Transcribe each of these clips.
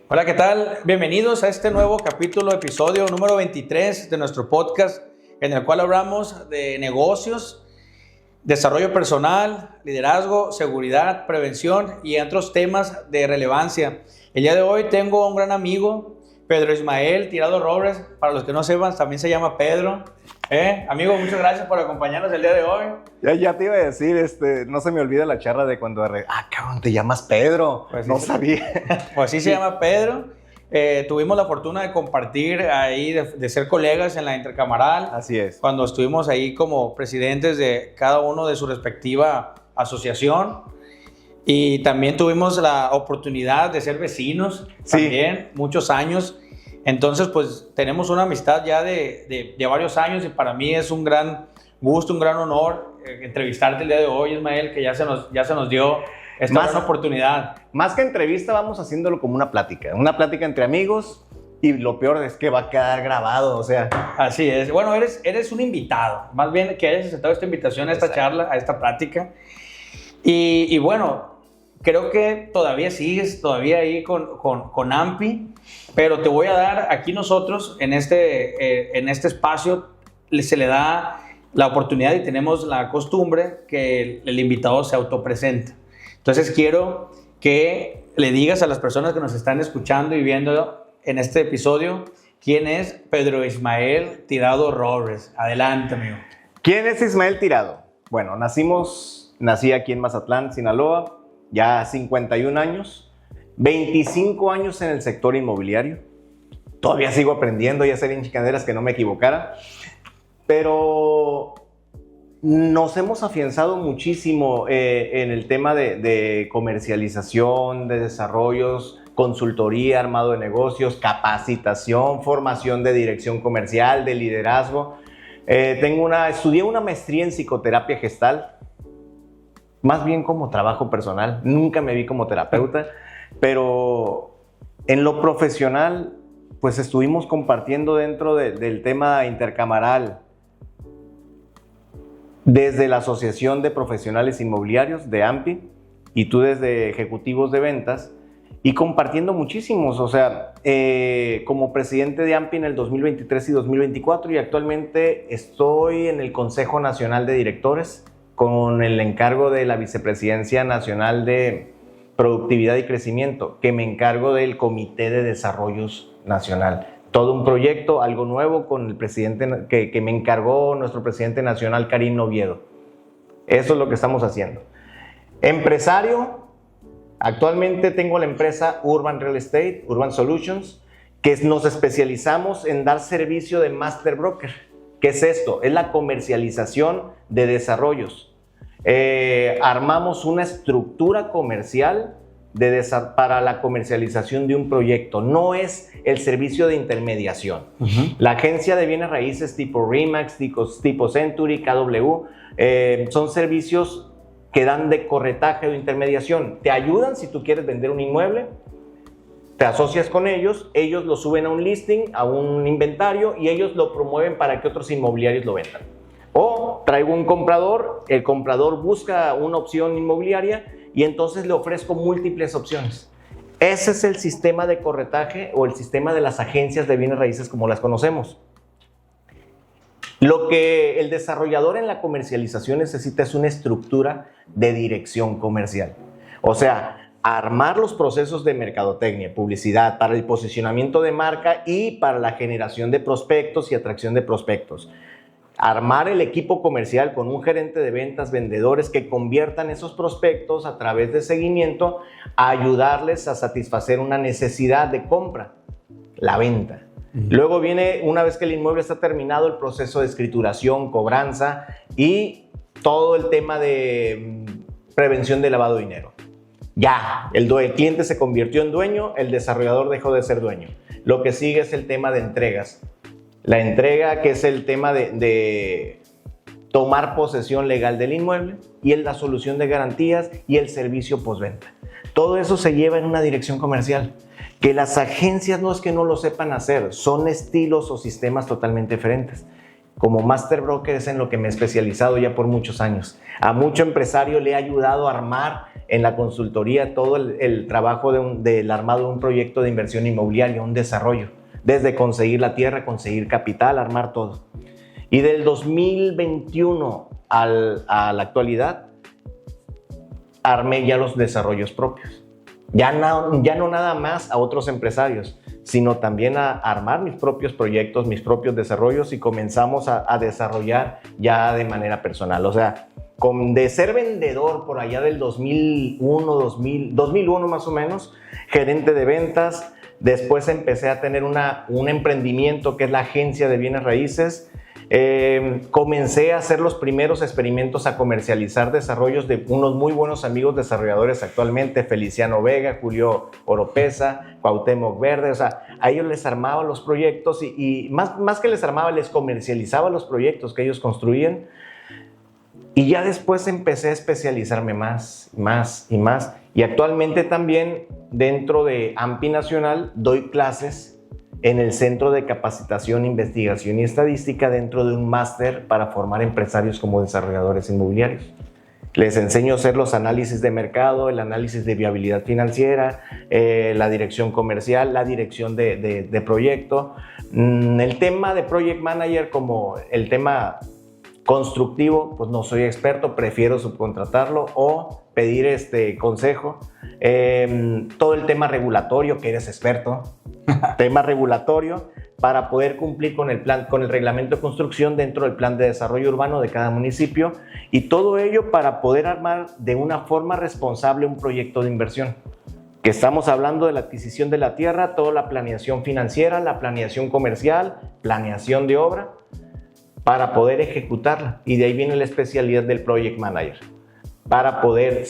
Hola, ¿qué tal? Bienvenidos a este nuevo capítulo, episodio número 23 de nuestro podcast, en el cual hablamos de negocios, desarrollo personal, liderazgo, seguridad, prevención y otros temas de relevancia. El día de hoy tengo un gran amigo, Pedro Ismael Tirado Robles. Para los que no sepan, también se llama Pedro. Amigo, muchas gracias por acompañarnos el día de hoy. Ya te iba a decir, no se me olvida la charla de cuando cabrón, te llamas Pedro. Pues no sí, sabía. Pues sí, se llama Pedro. Tuvimos la fortuna de compartir ahí, de ser colegas en la Intercamaral. Así es. Cuando estuvimos ahí como presidentes de cada uno de su respectiva asociación. Y también tuvimos la oportunidad de ser vecinos, también, muchos años. Entonces, pues, tenemos una amistad ya de varios años y para mí es un gran gusto, un gran honor entrevistarte el día de hoy, Ismael, que ya se nos dio esta gran oportunidad. Más que entrevista, vamos haciéndolo como una plática entre amigos, y lo peor es que va a quedar grabado, o sea. Así es. Bueno, eres un invitado, más bien que hayas aceptado esta invitación a esta charla, a esta plática. Y bueno, creo que todavía sigues ahí con AMPI, pero te voy a dar aquí nosotros, en este espacio, se le da la oportunidad y tenemos la costumbre que el invitado se autopresente. Entonces quiero que le digas a las personas que nos están escuchando y viendo en este episodio, ¿quién es Pedro Ismael Tirado Robles? Adelante, amigo. ¿Quién es Ismael Tirado? Bueno, nací aquí en Mazatlán, Sinaloa, ya 51 años, 25 años en el sector inmobiliario. Todavía sigo aprendiendo y hacer hincaderas que no me equivocara, pero nos hemos afianzado muchísimo en el tema de comercialización, de desarrollos, consultoría, armado de negocios, capacitación, formación de dirección comercial, de liderazgo. Estudié una maestría en psicoterapia gestal, más bien como trabajo personal. Nunca me vi como terapeuta, pero en lo profesional, pues estuvimos compartiendo dentro del tema intercamaral, desde la Asociación de Profesionales Inmobiliarios de AMPI y tú desde Ejecutivos de Ventas, y compartiendo muchísimos, o sea, como presidente de AMPI en el 2023 y 2024, y actualmente estoy en el Consejo Nacional de Directores con el encargo de la Vicepresidencia Nacional de Productividad y Crecimiento, que me encargo del Comité de Desarrollos Nacional. Todo un proyecto, algo nuevo con el presidente que me encargó nuestro presidente nacional, Karim Oviedo. Eso es lo que estamos haciendo. Empresario, actualmente tengo la empresa Urban Real Estate, Urban Solutions, que nos especializamos en dar servicio de Master Broker. ¿Qué es esto? Es la comercialización de desarrollos. Armamos una estructura comercial para la comercialización de un proyecto. No es el servicio de intermediación. La agencia de bienes raíces tipo RE/MAX, tipo Century, KW, son servicios que dan de corretaje o intermediación. Te ayudan si tú quieres vender un inmueble, te asocias con ellos lo suben a un listing, a un inventario, y ellos lo promueven para que otros inmobiliarios lo vendan. O traigo un comprador, el comprador busca una opción inmobiliaria y entonces le ofrezco múltiples opciones. Ese es el sistema de corretaje o el sistema de las agencias de bienes raíces como las conocemos. Lo que el desarrollador en la comercialización necesita es una estructura de dirección comercial. O sea, armar los procesos de mercadotecnia, publicidad, para el posicionamiento de marca y para la generación de prospectos y atracción de prospectos. Armar el equipo comercial con un gerente de ventas, vendedores que conviertan esos prospectos a través de seguimiento a ayudarles a satisfacer una necesidad de compra, la venta. Luego viene, una vez que el inmueble está terminado, el proceso de escrituración, cobranza y todo el tema de prevención de lavado de dinero. Ya, el cliente se convirtió en dueño, el desarrollador dejó de ser dueño. Lo que sigue es el tema de entregas. La entrega, que es el tema de tomar posesión legal del inmueble, y la solución de garantías y el servicio postventa. Todo eso se lleva en una dirección comercial, que las agencias no es que no lo sepan hacer, son estilos o sistemas totalmente diferentes. Como Master Broker es en lo que me he especializado ya por muchos años. A mucho empresario le he ayudado a armar en la consultoría todo el trabajo del armado de un proyecto de inversión inmobiliaria, un desarrollo, desde conseguir la tierra, conseguir capital, armar todo. Y del 2021 a la actualidad, armé ya los desarrollos propios. Ya no nada más a otros empresarios, sino también a armar mis propios proyectos, mis propios desarrollos, y comenzamos a desarrollar ya de manera personal. O sea, de ser vendedor por allá del 2001 más o menos, gerente de ventas, después empecé a tener un emprendimiento que es la agencia de bienes raíces. Comencé a hacer los primeros experimentos, a comercializar desarrollos de unos muy buenos amigos desarrolladores actualmente, Feliciano Vega, Julio Oropesa, Cuauhtémoc Verde. O sea, a ellos les armaba los proyectos y más que les armaba, les comercializaba los proyectos que ellos construían. Y ya después empecé a especializarme más y más. Y actualmente también dentro de AMPI Nacional doy clases en el Centro de Capacitación, Investigación y Estadística dentro de un máster para formar empresarios como desarrolladores inmobiliarios. Les enseño a hacer los análisis de mercado, el análisis de viabilidad financiera, la dirección comercial, la dirección de proyecto. El tema de Project Manager como el tema constructivo, pues no soy experto, prefiero subcontratarlo o pedir consejo. Todo el tema regulatorio, que eres experto, tema regulatorio, para poder cumplir con el plan, con el reglamento de construcción dentro del plan de desarrollo urbano de cada municipio, y todo ello para poder armar de una forma responsable un proyecto de inversión. Que estamos hablando de la adquisición de la tierra, toda la planeación financiera, la planeación comercial, planeación de obra, para poder ejecutarla. Y de ahí viene la especialidad del Project Manager, para poder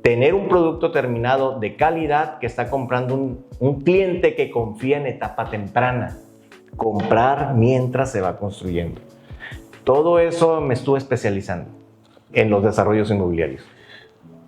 tener un producto terminado de calidad que está comprando un cliente que confía en etapa temprana. Comprar mientras se va construyendo. Todo eso me estuve especializando en los desarrollos inmobiliarios.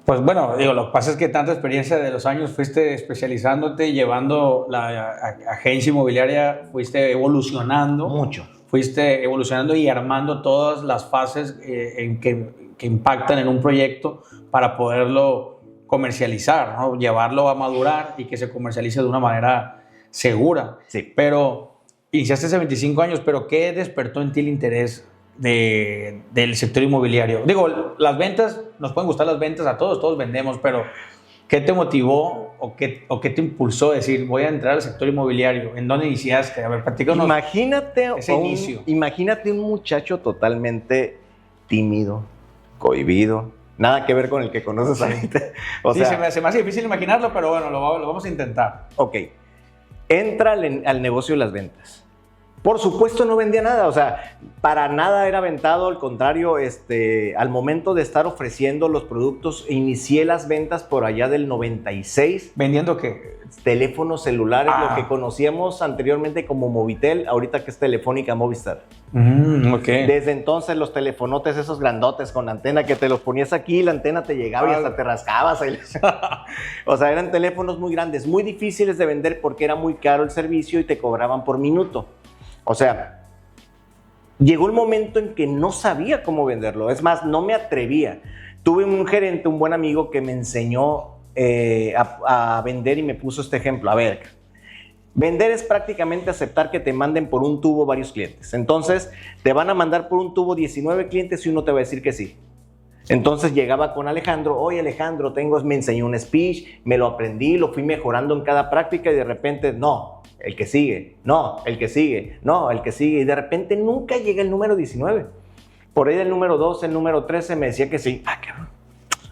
Pues bueno, digo, lo que pasa es que tanta experiencia de los años fuiste especializándote, llevando la agencia inmobiliaria, fuiste evolucionando. Mucho. Fuiste evolucionando y armando todas las fases que impactan en un proyecto para poderlo comercializar, ¿no? Llevarlo a madurar y que se comercialice de una manera segura. Sí. Pero iniciaste hace 25 años, pero ¿qué despertó en ti el interés del sector inmobiliario? Digo, las ventas, nos pueden gustar las ventas a todos vendemos, pero ¿qué te motivó o qué te impulsó a decir, voy a entrar al sector inmobiliario? ¿En dónde iniciaste? A ver, platícanos ese inicio. Imagínate un muchacho totalmente tímido, cohibido, nada que ver con el que conoces ahorita. Sí, se me hace difícil imaginarlo, pero bueno, lo vamos a intentar. Ok, entra al negocio de las ventas. Por supuesto no vendía nada, o sea, para nada era aventado, al contrario, al momento de estar ofreciendo los productos, inicié las ventas por allá del 96. ¿Vendiendo qué? Teléfonos celulares, lo que conocíamos anteriormente como Movitel, ahorita que es Telefónica Movistar. Okay. Desde entonces los telefonotes esos grandotes con antena que te los ponías aquí, la antena te llegaba y hasta te rascabas. O sea, eran teléfonos muy grandes, muy difíciles de vender porque era muy caro el servicio y te cobraban por minuto. O sea, llegó un momento en que no sabía cómo venderlo. Es más, no me atrevía. Tuve un gerente, un buen amigo, que me enseñó a vender y me puso este ejemplo. A ver, vender es prácticamente aceptar que te manden por un tubo varios clientes. Entonces, te van a mandar por un tubo 19 clientes y uno te va a decir que sí. Entonces llegaba con Alejandro, oye Alejandro, me enseñó un speech, me lo aprendí, lo fui mejorando en cada práctica y de repente, no, el que sigue, no, el que sigue, no, el que sigue. Y de repente nunca llega el número 19. Por ahí del número 12, el número 13 me decía que sí. Cabrón.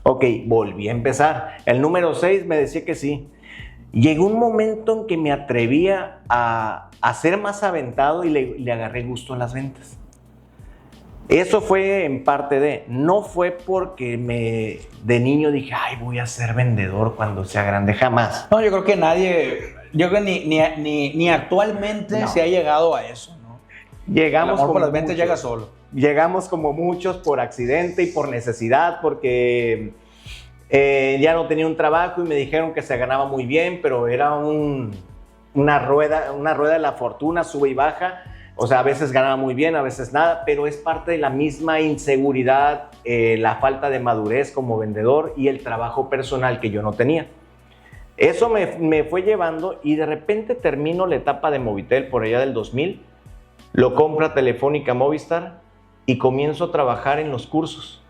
Ok, volví a empezar. El número 6 me decía que sí. Llegó un momento en que me atrevía a ser más aventado y le agarré gusto a las ventas. Eso fue en parte no fue porque de niño dije, ay, voy a ser vendedor cuando sea grande, jamás. No, yo creo que ni actualmente se ha llegado a eso, ¿no? Llegamos el amor por las muchos, ventas llega solo. Llegamos como muchos por accidente y por necesidad, porque ya no tenía un trabajo y me dijeron que se ganaba muy bien, pero era una rueda de la fortuna, sube y baja. O sea, a veces ganaba muy bien, a veces nada, pero es parte de la misma inseguridad la falta de madurez como vendedor y el trabajo personal que yo no tenía. Eso me fue llevando y de repente termino la etapa de Movitel por allá del 2000, lo compra Telefónica Movistar y comienzo a trabajar en los cursos.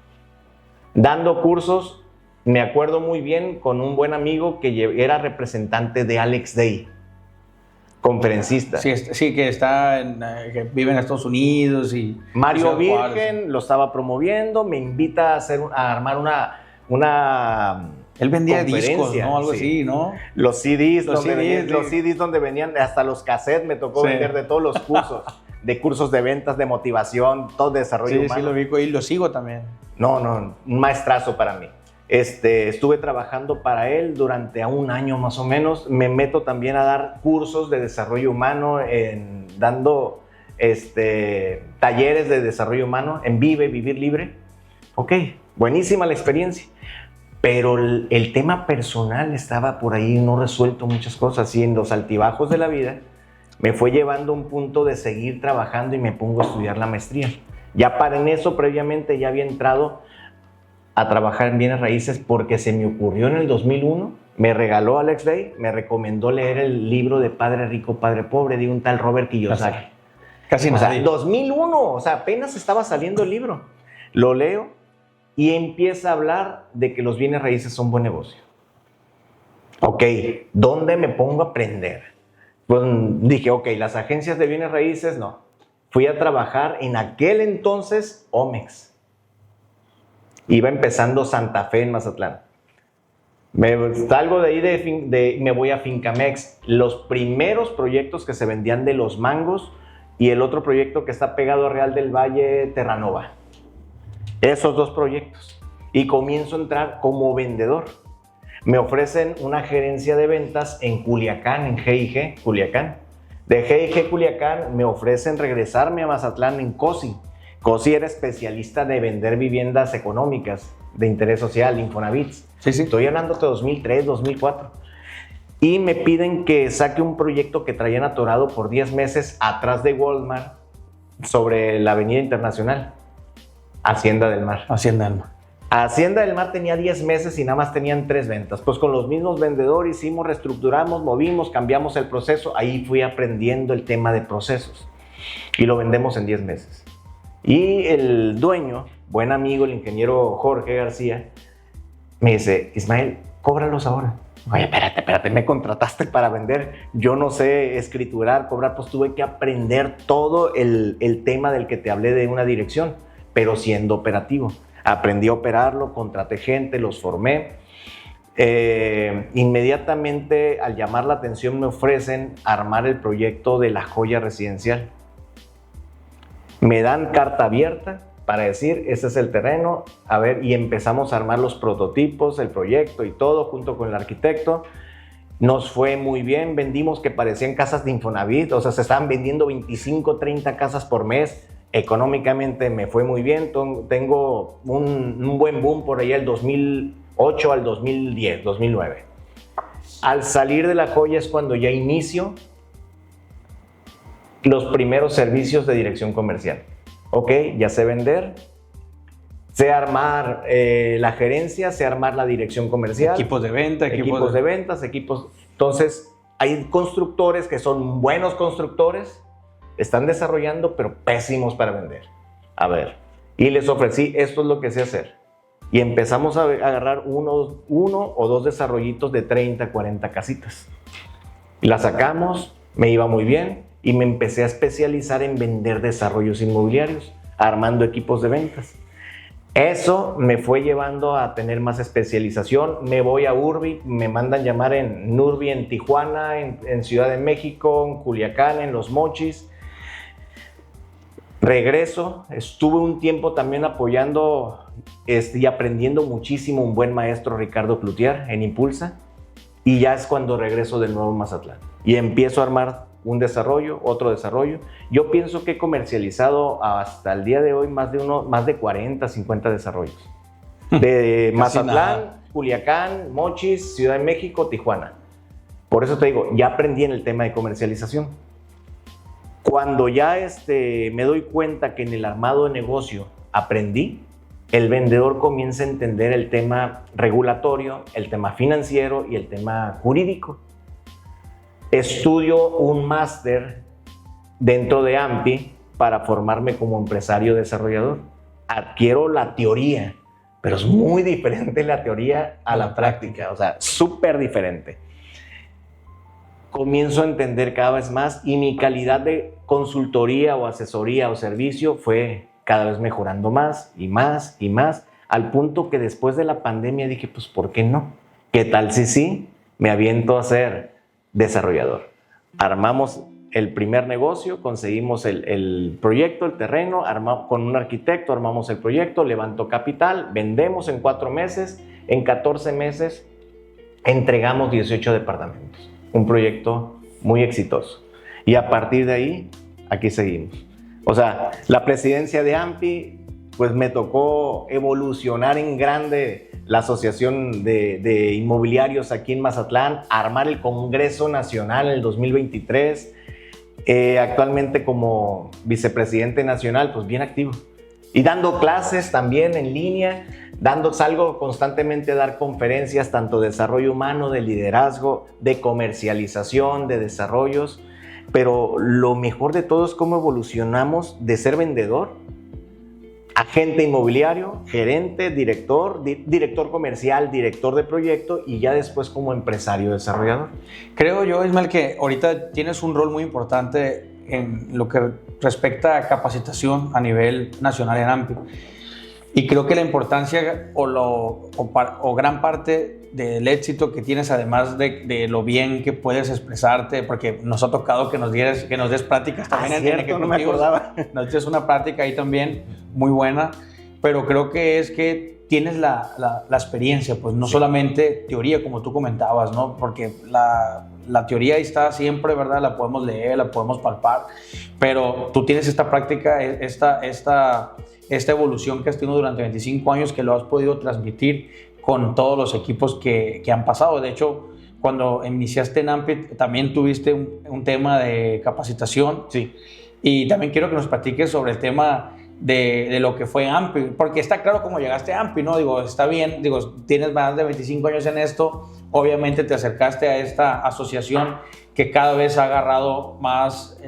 Dando cursos, me acuerdo muy bien con un buen amigo que era representante de Alex Day, conferencista. Sí, que que vive en Estados Unidos y Mario Virgen lo estaba promoviendo, me invita a armar una él vendía discos, ¿no? Algo así, ¿no? Los CDs donde venían, hasta los cassettes me tocó vender de todos los cursos, de cursos de ventas, de motivación, todo de desarrollo humano. Sí, lo vi y lo sigo también. No, un maestrazo para mí. Estuve trabajando para él durante un año más o menos. Me meto también a dar cursos de desarrollo humano, dando talleres de desarrollo humano en Vivir Libre. Ok, buenísima la experiencia. Pero el tema personal estaba por ahí no resuelto, muchas cosas. Y en los altibajos de la vida me fue llevando a un punto de seguir trabajando y me pongo a estudiar la maestría. Ya en eso previamente ya había entrado a trabajar en bienes raíces porque se me ocurrió en el 2001. Me regaló Alex Day, me recomendó leer el libro de Padre Rico, Padre Pobre de un tal Robert Kiyosaki. Casi nada. O sea, 2001, o sea, apenas estaba saliendo el libro. Lo leo y empieza a hablar de que los bienes raíces son buen negocio. Ok, ¿dónde me pongo a aprender? Pues dije, ok, las agencias de bienes raíces, no. Fui a trabajar en aquel entonces Omex. Iba empezando Santa Fe en Mazatlán. Salgo de ahí, me voy a Fincamex. Los primeros proyectos que se vendían de Los Mangos y el otro proyecto que está pegado a Real del Valle, Terranova. Esos dos proyectos. Y comienzo a entrar como vendedor. Me ofrecen una gerencia de ventas en Culiacán, en G&G Culiacán. De G&G Culiacán me ofrecen regresarme a Mazatlán en COSI. COSI era especialista de vender viviendas económicas de interés social, Infonavits. Sí. Estoy hablando de 2003, 2004. Y me piden que saque un proyecto que traían atorado por 10 meses atrás de Walmart sobre la Avenida Internacional. Hacienda del Mar. Hacienda del Mar tenía 10 meses y nada más tenían 3 ventas. Pues con los mismos vendedores hicimos, reestructuramos, movimos, cambiamos el proceso. Ahí fui aprendiendo el tema de procesos. Y lo vendemos en 10 meses. Y el dueño, buen amigo, el ingeniero Jorge García, me dice, Ismael, cóbralos ahora. Oye, espérate, me contrataste para vender. Yo no sé escriturar, cobrar, pues tuve que aprender todo el tema del que te hablé de una dirección, pero siendo operativo. Aprendí a operarlo, contraté gente, los formé. Inmediatamente, al llamar la atención, me ofrecen armar el proyecto de la joya residencial. Me dan carta abierta para decir, este es el terreno, a ver, y empezamos a armar los prototipos, el proyecto y todo, junto con el arquitecto. Nos fue muy bien, vendimos que parecían casas de Infonavit, o sea, se estaban vendiendo 25, 30 casas por mes. Económicamente me fue muy bien, tengo un buen boom por ahí del 2008 al 2010, 2009. Al salir de la joya es cuando ya inicio los primeros servicios de dirección comercial. Ok, ya sé vender, sé armar la gerencia, sé armar la dirección comercial. Equipos de venta, equipos de ventas, equipos. Entonces, hay constructores que son buenos constructores, están desarrollando, pero pésimos para vender. A ver, y les ofrecí, esto es lo que sé hacer. Y empezamos a agarrar uno o dos desarrollitos de 30, 40 casitas. Las sacamos, me iba muy bien. Y me empecé a especializar en vender desarrollos inmobiliarios, armando equipos de ventas. Eso me fue llevando a tener más especialización. Me voy a Urbi, me mandan llamar en Urbi, en Tijuana, en Ciudad de México, en Culiacán, en Los Mochis. Regreso, estuve un tiempo también apoyando y aprendiendo muchísimo un buen maestro, Ricardo Cloutier, en Impulsa. Y ya es cuando regreso de nuevo a Mazatlán. Y empiezo a armar un desarrollo, otro desarrollo. Yo pienso que he comercializado hasta el día de hoy más de 40, 50 desarrollos. De Mazatlán, Culiacán, Mochis, Ciudad de México, Tijuana. Por eso te digo, ya aprendí en el tema de comercialización. Cuando ya me doy cuenta que en el armado de negocio aprendí, el vendedor comienza a entender el tema regulatorio, el tema financiero y el tema jurídico. Estudio un máster dentro de AMPI para formarme como empresario desarrollador. Adquiero la teoría, pero es muy diferente la teoría a la práctica, o sea, súper diferente. Comienzo a entender cada vez más y mi calidad de consultoría o asesoría o servicio fue cada vez mejorando más y más y más, al punto que después de la pandemia dije, pues, ¿por qué no? ¿Qué tal si sí me aviento a ser desarrollador? Armamos el primer negocio, conseguimos el proyecto, el terreno, con un arquitecto armamos el proyecto, levantó capital, vendemos en 4 meses, en 14 meses entregamos 18 departamentos. Un proyecto muy exitoso. Y a partir de ahí, aquí seguimos. O sea, la presidencia de AMPI, pues me tocó evolucionar en grande la asociación de inmobiliarios aquí en Mazatlán, armar el Congreso Nacional en el 2023, actualmente como vicepresidente nacional, pues bien activo. Y dando clases también en línea, salgo constantemente a dar conferencias, tanto de desarrollo humano, de liderazgo, de comercialización, de desarrollos. Pero lo mejor de todo es cómo evolucionamos de ser vendedor, agente inmobiliario, gerente, director comercial, director de proyecto y ya después como empresario desarrollador. Creo yo, Ismael, que ahorita tienes un rol muy importante en lo que respecta a capacitación a nivel nacional en AMPI. Y creo que la importancia o gran parte del éxito que tienes, además de lo bien que puedes expresarte, porque nos ha tocado que nos des prácticas también en ejecutivos. No me acordaba. Nos des una práctica ahí también muy buena, pero creo que es que tienes la experiencia, pues no solamente teoría, como tú comentabas, ¿no? Porque la teoría ahí está siempre, ¿verdad? La podemos leer, la podemos palpar, pero tú tienes esta práctica, esta evolución que has tenido durante 25 años que lo has podido transmitir con todos los equipos que han pasado. De hecho, cuando iniciaste en AMPI también tuviste un tema de capacitación. Sí. Y también quiero que nos platiques sobre el tema de lo que fue AMPI, porque está claro cómo llegaste a AMPI, ¿no? Digo, está bien, digo, tienes más de 25 años en esto, obviamente te acercaste a esta asociación que cada vez ha agarrado más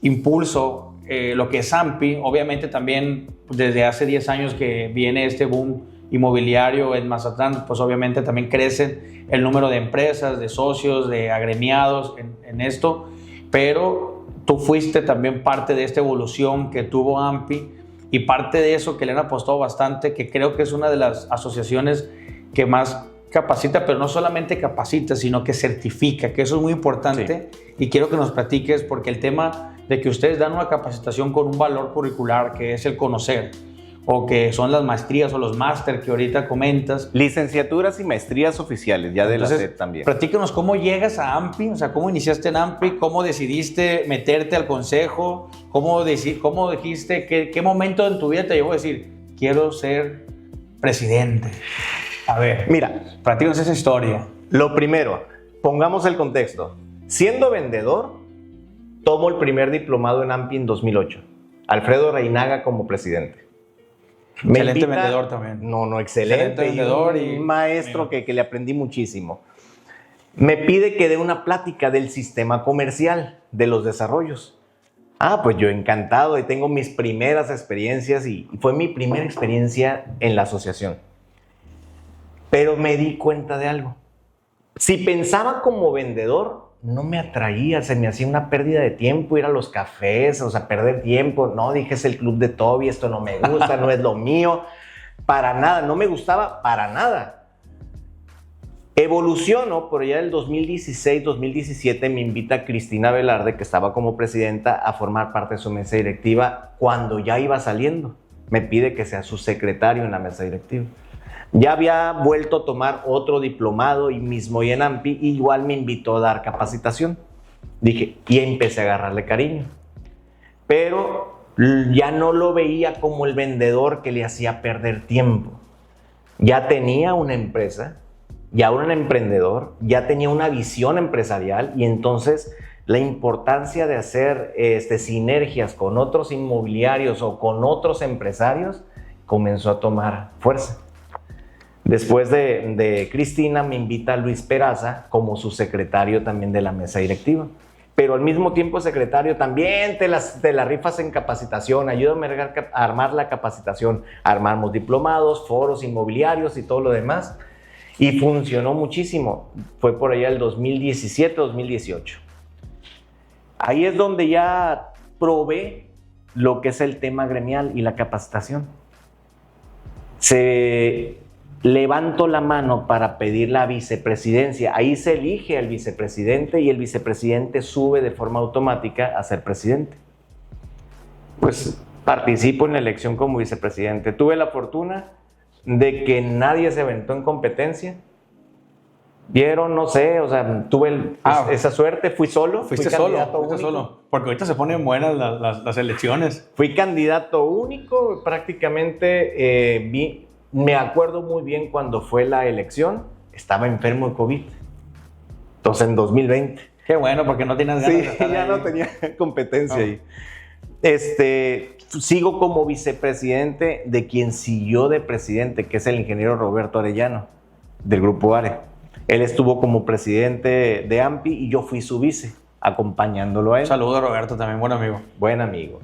impulso, lo que es AMPI. Obviamente también desde hace 10 años que viene este boom inmobiliario en Mazatlán, pues obviamente también crece el número de empresas, de socios, de agremiados en esto, pero tú fuiste también parte de esta evolución que tuvo AMPI y parte de eso que le han apostado bastante, que creo que es una de las asociaciones que más capacita, pero no solamente capacita, sino que certifica, que eso es muy importante. Sí. Y quiero que nos platiques, porque el tema de que ustedes dan una capacitación con un valor curricular, que es el conocer, o que son las maestrías o los máster que ahorita comentas. Licenciaturas y maestrías oficiales, ya de la SED también. Platícanos cómo llegas a AMPI, o sea, cómo iniciaste en AMPI, cómo decidiste meterte al consejo, cómo dijiste, qué momento en tu vida te llevó a decir, quiero ser presidente. A ver, mira, platícanos esa historia. Lo primero, pongamos el contexto. Siendo vendedor, tomo el primer diplomado en AMPI en 2008. Alfredo Reinaga como presidente. Excelente vendedor también. No, excelente vendedor y un maestro que le aprendí muchísimo. Me pide que dé una plática del sistema comercial, de los desarrollos. Pues yo encantado y tengo mis primeras experiencias y fue mi primera experiencia en la asociación. Pero me di cuenta de algo. Si pensaba como vendedor, no me atraía, se me hacía una pérdida de tiempo ir a los cafés, o sea, perder tiempo. No, dije, es el club de Toby, esto no me gusta, no es lo mío. Para nada, no me gustaba para nada. Evoluciono, por allá del 2016, 2017, me invita Cristina Velarde, que estaba como presidenta, a formar parte de su mesa directiva cuando ya iba saliendo. Me pide que sea su secretario en la mesa directiva. Ya había vuelto a tomar otro diplomado y mismo y en AMPI, igual me invitó a dar capacitación. Dije, y empecé a agarrarle cariño. Pero ya no lo veía como el vendedor que le hacía perder tiempo. Ya tenía una empresa, ya era un emprendedor, ya tenía una visión empresarial y entonces la importancia de hacer sinergias con otros inmobiliarios o con otros empresarios comenzó a tomar fuerza. Después de Cristina me invita Luis Peraza como su secretario también de la mesa directiva. Pero al mismo tiempo, secretario, también te la rifas en capacitación, ayúdame a armar la capacitación. Armamos diplomados, foros inmobiliarios y todo lo demás. Y funcionó muchísimo. Fue por allá el 2017, 2018. Ahí es donde ya probé lo que es el tema gremial y la capacitación. Levanto la mano para pedir la vicepresidencia. Ahí se elige al vicepresidente y el vicepresidente sube de forma automática a ser presidente. Pues participo en la elección como vicepresidente. Tuve la fortuna de que nadie se aventó en competencia. ¿Vieron? No sé, o sea, tuve esa suerte, fui solo. Fuiste solo, porque ahorita se ponen buenas las elecciones. Fui candidato único, prácticamente me acuerdo muy bien cuando fue la elección, estaba enfermo de COVID. Entonces en 2020. Qué bueno, porque no tienes ganas de estar ya ahí. no tenía competencia ahí. Sigo como vicepresidente de quien siguió de presidente, que es el ingeniero Roberto Arellano, del Grupo ARE. Él estuvo como presidente de AMPI y yo fui su vice, acompañándolo a él. Saludos a Roberto, también buen amigo. Buen amigo.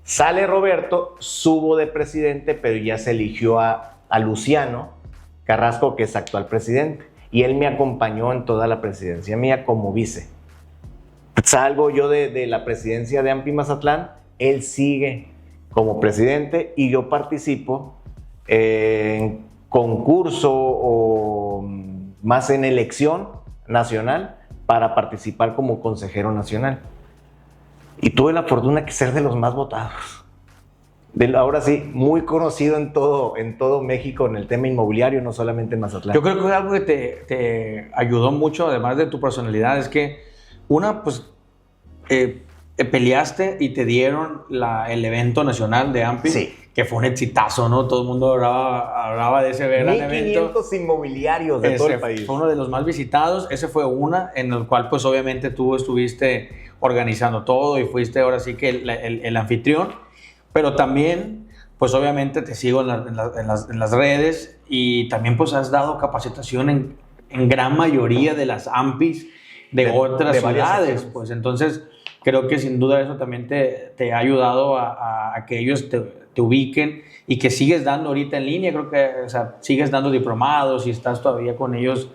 Sale Roberto, subo de presidente, pero ya se eligió a Luciano Carrasco, que es actual presidente. Y él me acompañó en toda la presidencia mía como vice. Salgo yo de la presidencia de AMPI Mazatlán, él sigue como presidente y yo participo en concurso o más en elección nacional para participar como consejero nacional. Y tuve la fortuna de ser de los más votados. Ahora sí, muy conocido en todo México en el tema inmobiliario, no solamente en Mazatlán. Yo creo que algo que te ayudó mucho, además de tu personalidad, es que peleaste y te dieron el evento nacional de AMPI, sí, que fue un exitazo, ¿no? Todo el mundo hablaba de ese gran evento. 1500 inmobiliarios de todo el país. Fue uno de los más visitados. Ese fue en el cual, pues, obviamente tú estuviste organizando todo y fuiste ahora sí que el anfitrión. Pero también, pues, obviamente te sigo en las redes y también, pues, has dado capacitación en gran mayoría de las AMPIs de otras ciudades. Pues, entonces, creo que sin duda eso también te ha ayudado a que ellos te ubiquen y que sigues dando ahorita en línea. Creo que, o sea, sigues dando diplomados y estás todavía con ellos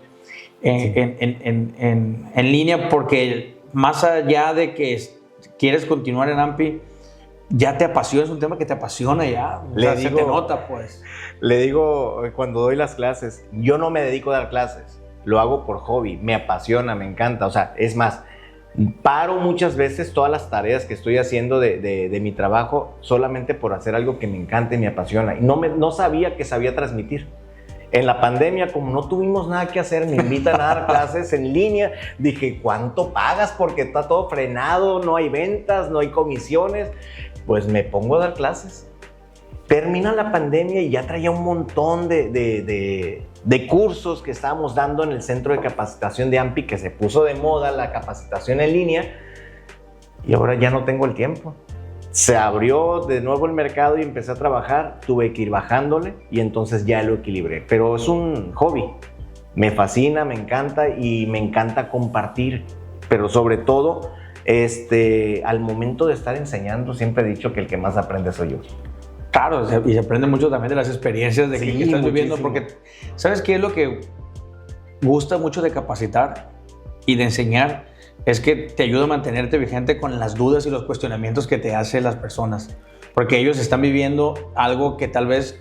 en línea, porque más allá de que quieres continuar en AMPI, ya te apasiona, es un tema que te apasiona ya. Se te nota, pues. Le digo cuando doy las clases, yo no me dedico a dar clases, lo hago por hobby, me apasiona, me encanta. O sea, es más, paro muchas veces todas las tareas que estoy haciendo de mi trabajo solamente por hacer algo que me encanta y me apasiona. Y no sabía que sabía transmitir. En la pandemia, como no tuvimos nada que hacer, me invitan a dar clases en línea. Dije, ¿cuánto pagas? Porque está todo frenado, no hay ventas, no hay comisiones. Pues me pongo a dar clases. Termina la pandemia y ya traía un montón de cursos que estábamos dando en el centro de capacitación de AMPI, que se puso de moda la capacitación en línea, y ahora ya no tengo el tiempo. Se abrió de nuevo el mercado y empecé a trabajar, tuve que ir bajándole y entonces ya lo equilibré. Pero es un hobby, me fascina, me encanta y me encanta compartir, pero sobre todo, al momento de estar enseñando, siempre he dicho que el que más aprende soy yo. Claro, y se aprende mucho también de las experiencias de que estás viviendo, porque ¿sabes qué es lo que gusta mucho de capacitar y de enseñar? Es que te ayuda a mantenerte vigente con las dudas y los cuestionamientos que te hacen las personas, porque ellos están viviendo algo que tal vez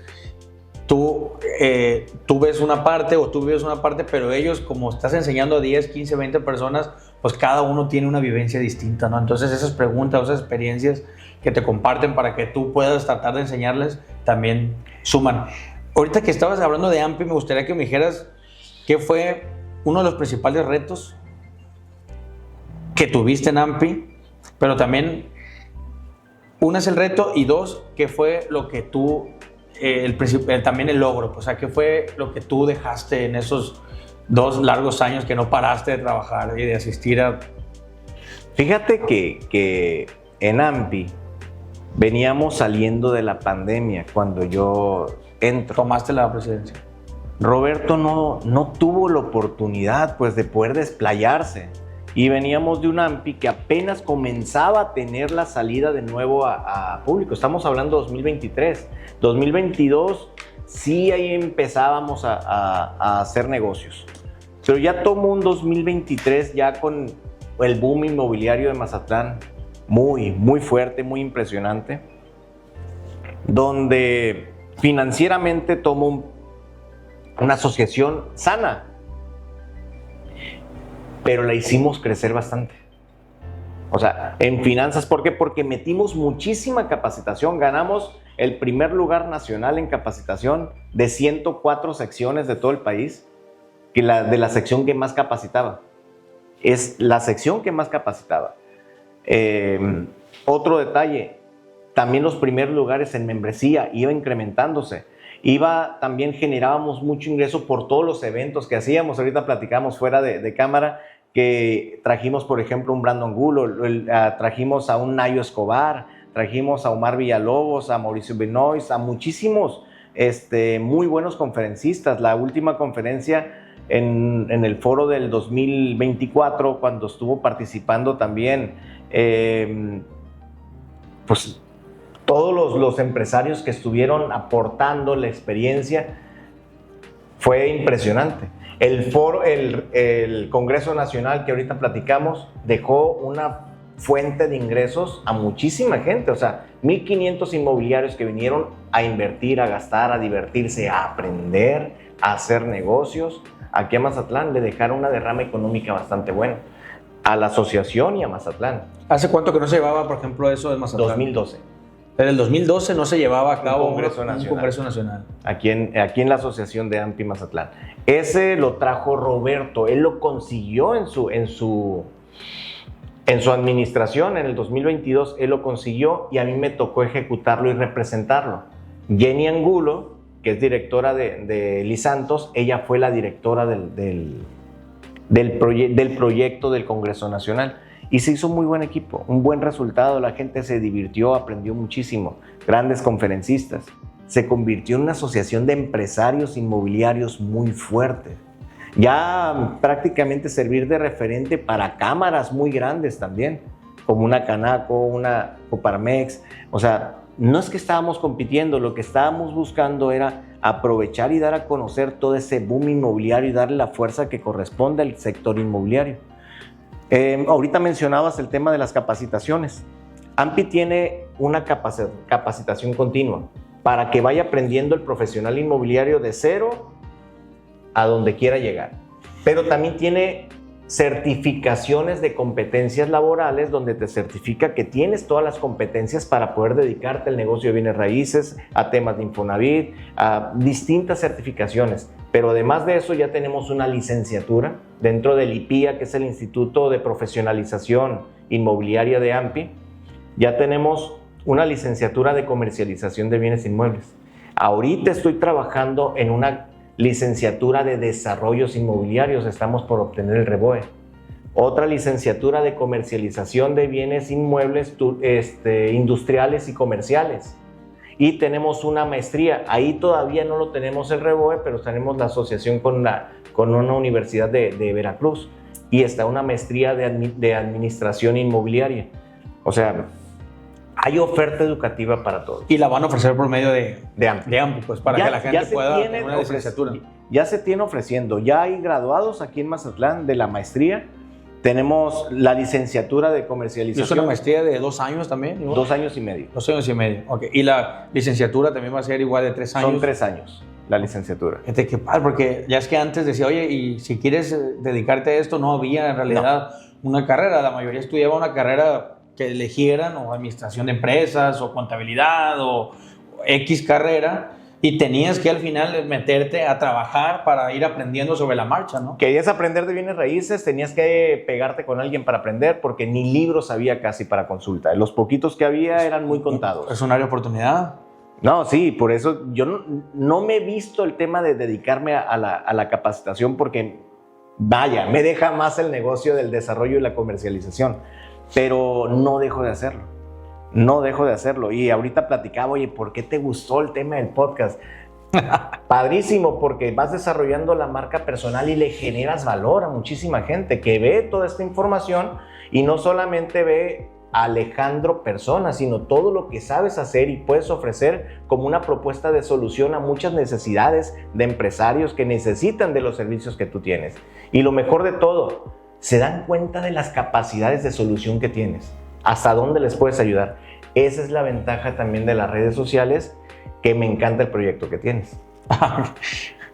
tú ves una parte o tú vives una parte, pero ellos, como estás enseñando a 10, 15, 20 personas, pues cada uno tiene una vivencia distinta, ¿no? Entonces esas preguntas, esas experiencias que te comparten para que tú puedas tratar de enseñarles, también suman. Ahorita que estabas hablando de AMPI, me gustaría que me dijeras qué fue uno de los principales retos que tuviste en AMPI, pero también, uno es el reto y dos, qué fue lo que tú, también el logro, o sea, qué fue lo que tú dejaste en esos 2 largos años que no paraste de trabajar y de asistir a Fíjate que en AMPI veníamos saliendo de la pandemia cuando yo entro. Tomaste la presidencia. Roberto no tuvo la oportunidad pues, de poder desplayarse. Y veníamos de un AMPI que apenas comenzaba a tener la salida de nuevo a público. Estamos hablando de 2023. 2022 sí ahí empezábamos a hacer negocios. Pero ya tomó un 2023 ya con el boom inmobiliario de Mazatlán muy, muy fuerte, muy impresionante, donde financieramente tomó una asociación sana, pero la hicimos crecer bastante. O sea, en finanzas, ¿por qué? Porque metimos muchísima capacitación, ganamos el primer lugar nacional en capacitación de 104 secciones de todo el país, de la sección que más capacitaba. Es la sección que más capacitaba. Otro detalle, también los primeros lugares en membresía iba incrementándose. También generábamos mucho ingreso por todos los eventos que hacíamos. Ahorita platicamos fuera de cámara que trajimos, por ejemplo, un Brandon Gulo, trajimos a un Nayo Escobar, trajimos a Omar Villalobos, a Mauricio Benoist, a muchísimos muy buenos conferencistas. La última conferencia en el foro del 2024, cuando estuvo participando también pues todos los empresarios que estuvieron aportando la experiencia, fue impresionante. El Congreso Nacional que ahorita platicamos dejó una fuente de ingresos a muchísima gente, o sea, 1,500 inmobiliarios que vinieron a invertir, a gastar, a divertirse, a aprender, a hacer negocios. Aquí a Mazatlán le dejaron una derrama económica bastante buena, a la asociación y a Mazatlán. ¿Hace cuánto que no se llevaba, por ejemplo, eso de Mazatlán? 2012. Desde el 2012 no se llevaba a cabo un Congreso Nacional. Aquí en la asociación de AMPI Mazatlán. Ese lo trajo Roberto, él lo consiguió en su administración, en el 2022, él lo consiguió y a mí me tocó ejecutarlo y representarlo. Jenny Angulo, que es directora de Lisantos, ella fue la directora del proyecto del Congreso Nacional. Y se hizo muy buen equipo, un buen resultado, la gente se divirtió, aprendió muchísimo, grandes conferencistas. Se convirtió en una asociación de empresarios inmobiliarios muy fuerte. Ya prácticamente servir de referente para cámaras muy grandes también, como una Canaco, una Coparmex. O sea, no es que estábamos compitiendo, lo que estábamos buscando era aprovechar y dar a conocer todo ese boom inmobiliario y darle la fuerza que corresponde al sector inmobiliario. Ahorita mencionabas el tema de las capacitaciones. AMPI tiene una capacitación continua para que vaya aprendiendo el profesional inmobiliario de cero a donde quiera llegar. Pero también tiene certificaciones de competencias laborales donde te certifica que tienes todas las competencias para poder dedicarte al negocio de bienes raíces, a temas de Infonavit, a distintas certificaciones. Pero además de eso ya tenemos una licenciatura dentro del IPIA, que es el Instituto de Profesionalización Inmobiliaria de AMPI. Ya tenemos una licenciatura de comercialización de bienes inmuebles. Ahorita estoy trabajando en una licenciatura de desarrollos inmobiliarios, estamos por obtener el REBOE. Otra licenciatura de comercialización de bienes inmuebles industriales y comerciales. Y tenemos una maestría, ahí todavía no lo tenemos el REBOE, pero tenemos la asociación con una universidad de Veracruz. Y está una maestría de administración inmobiliaria. O sea, hay oferta educativa para todos. Y la van a ofrecer por medio de AMPI, pues para que la gente pueda tener una licenciatura. Ya se tiene ofreciendo, ya hay graduados aquí en Mazatlán de la maestría. Tenemos la licenciatura de comercialización. ¿Es una maestría de 2 años también? Igual? 2 años y medio. 2 años y medio, ok. ¿Y la licenciatura también va a ser igual de 3 años? Son 3 años la licenciatura. Qué padre, porque ya es que antes decía, oye, y si quieres dedicarte a esto, no había en realidad una carrera. La mayoría estudiaba una carrera que eligieran, o administración de empresas, o contabilidad, o X carrera, y tenías que al final meterte a trabajar para ir aprendiendo sobre la marcha, ¿no? Querías aprender de bienes raíces, tenías que pegarte con alguien para aprender, porque ni libros había casi para consulta. Los poquitos que había eran muy contados. ¿Es un área de oportunidad? No, sí, por eso yo no me he visto el tema de dedicarme a la capacitación, porque vaya, me deja más el negocio del desarrollo y la comercialización. pero no dejo de hacerlo. No dejo de hacerlo. Y ahorita platicaba, oye, ¿por qué te gustó el tema del podcast? Padrísimo, porque vas desarrollando la marca personal y le generas valor a muchísima gente que ve toda esta información y no solamente ve a Alejandro persona, sino todo lo que sabes hacer y puedes ofrecer como una propuesta de solución a muchas necesidades de empresarios que necesitan de los servicios que tú tienes. Y lo mejor de todo, se dan cuenta de las capacidades de solución que tienes, hasta dónde les puedes ayudar. Esa es la ventaja también de las redes sociales, que me encanta el proyecto que tienes.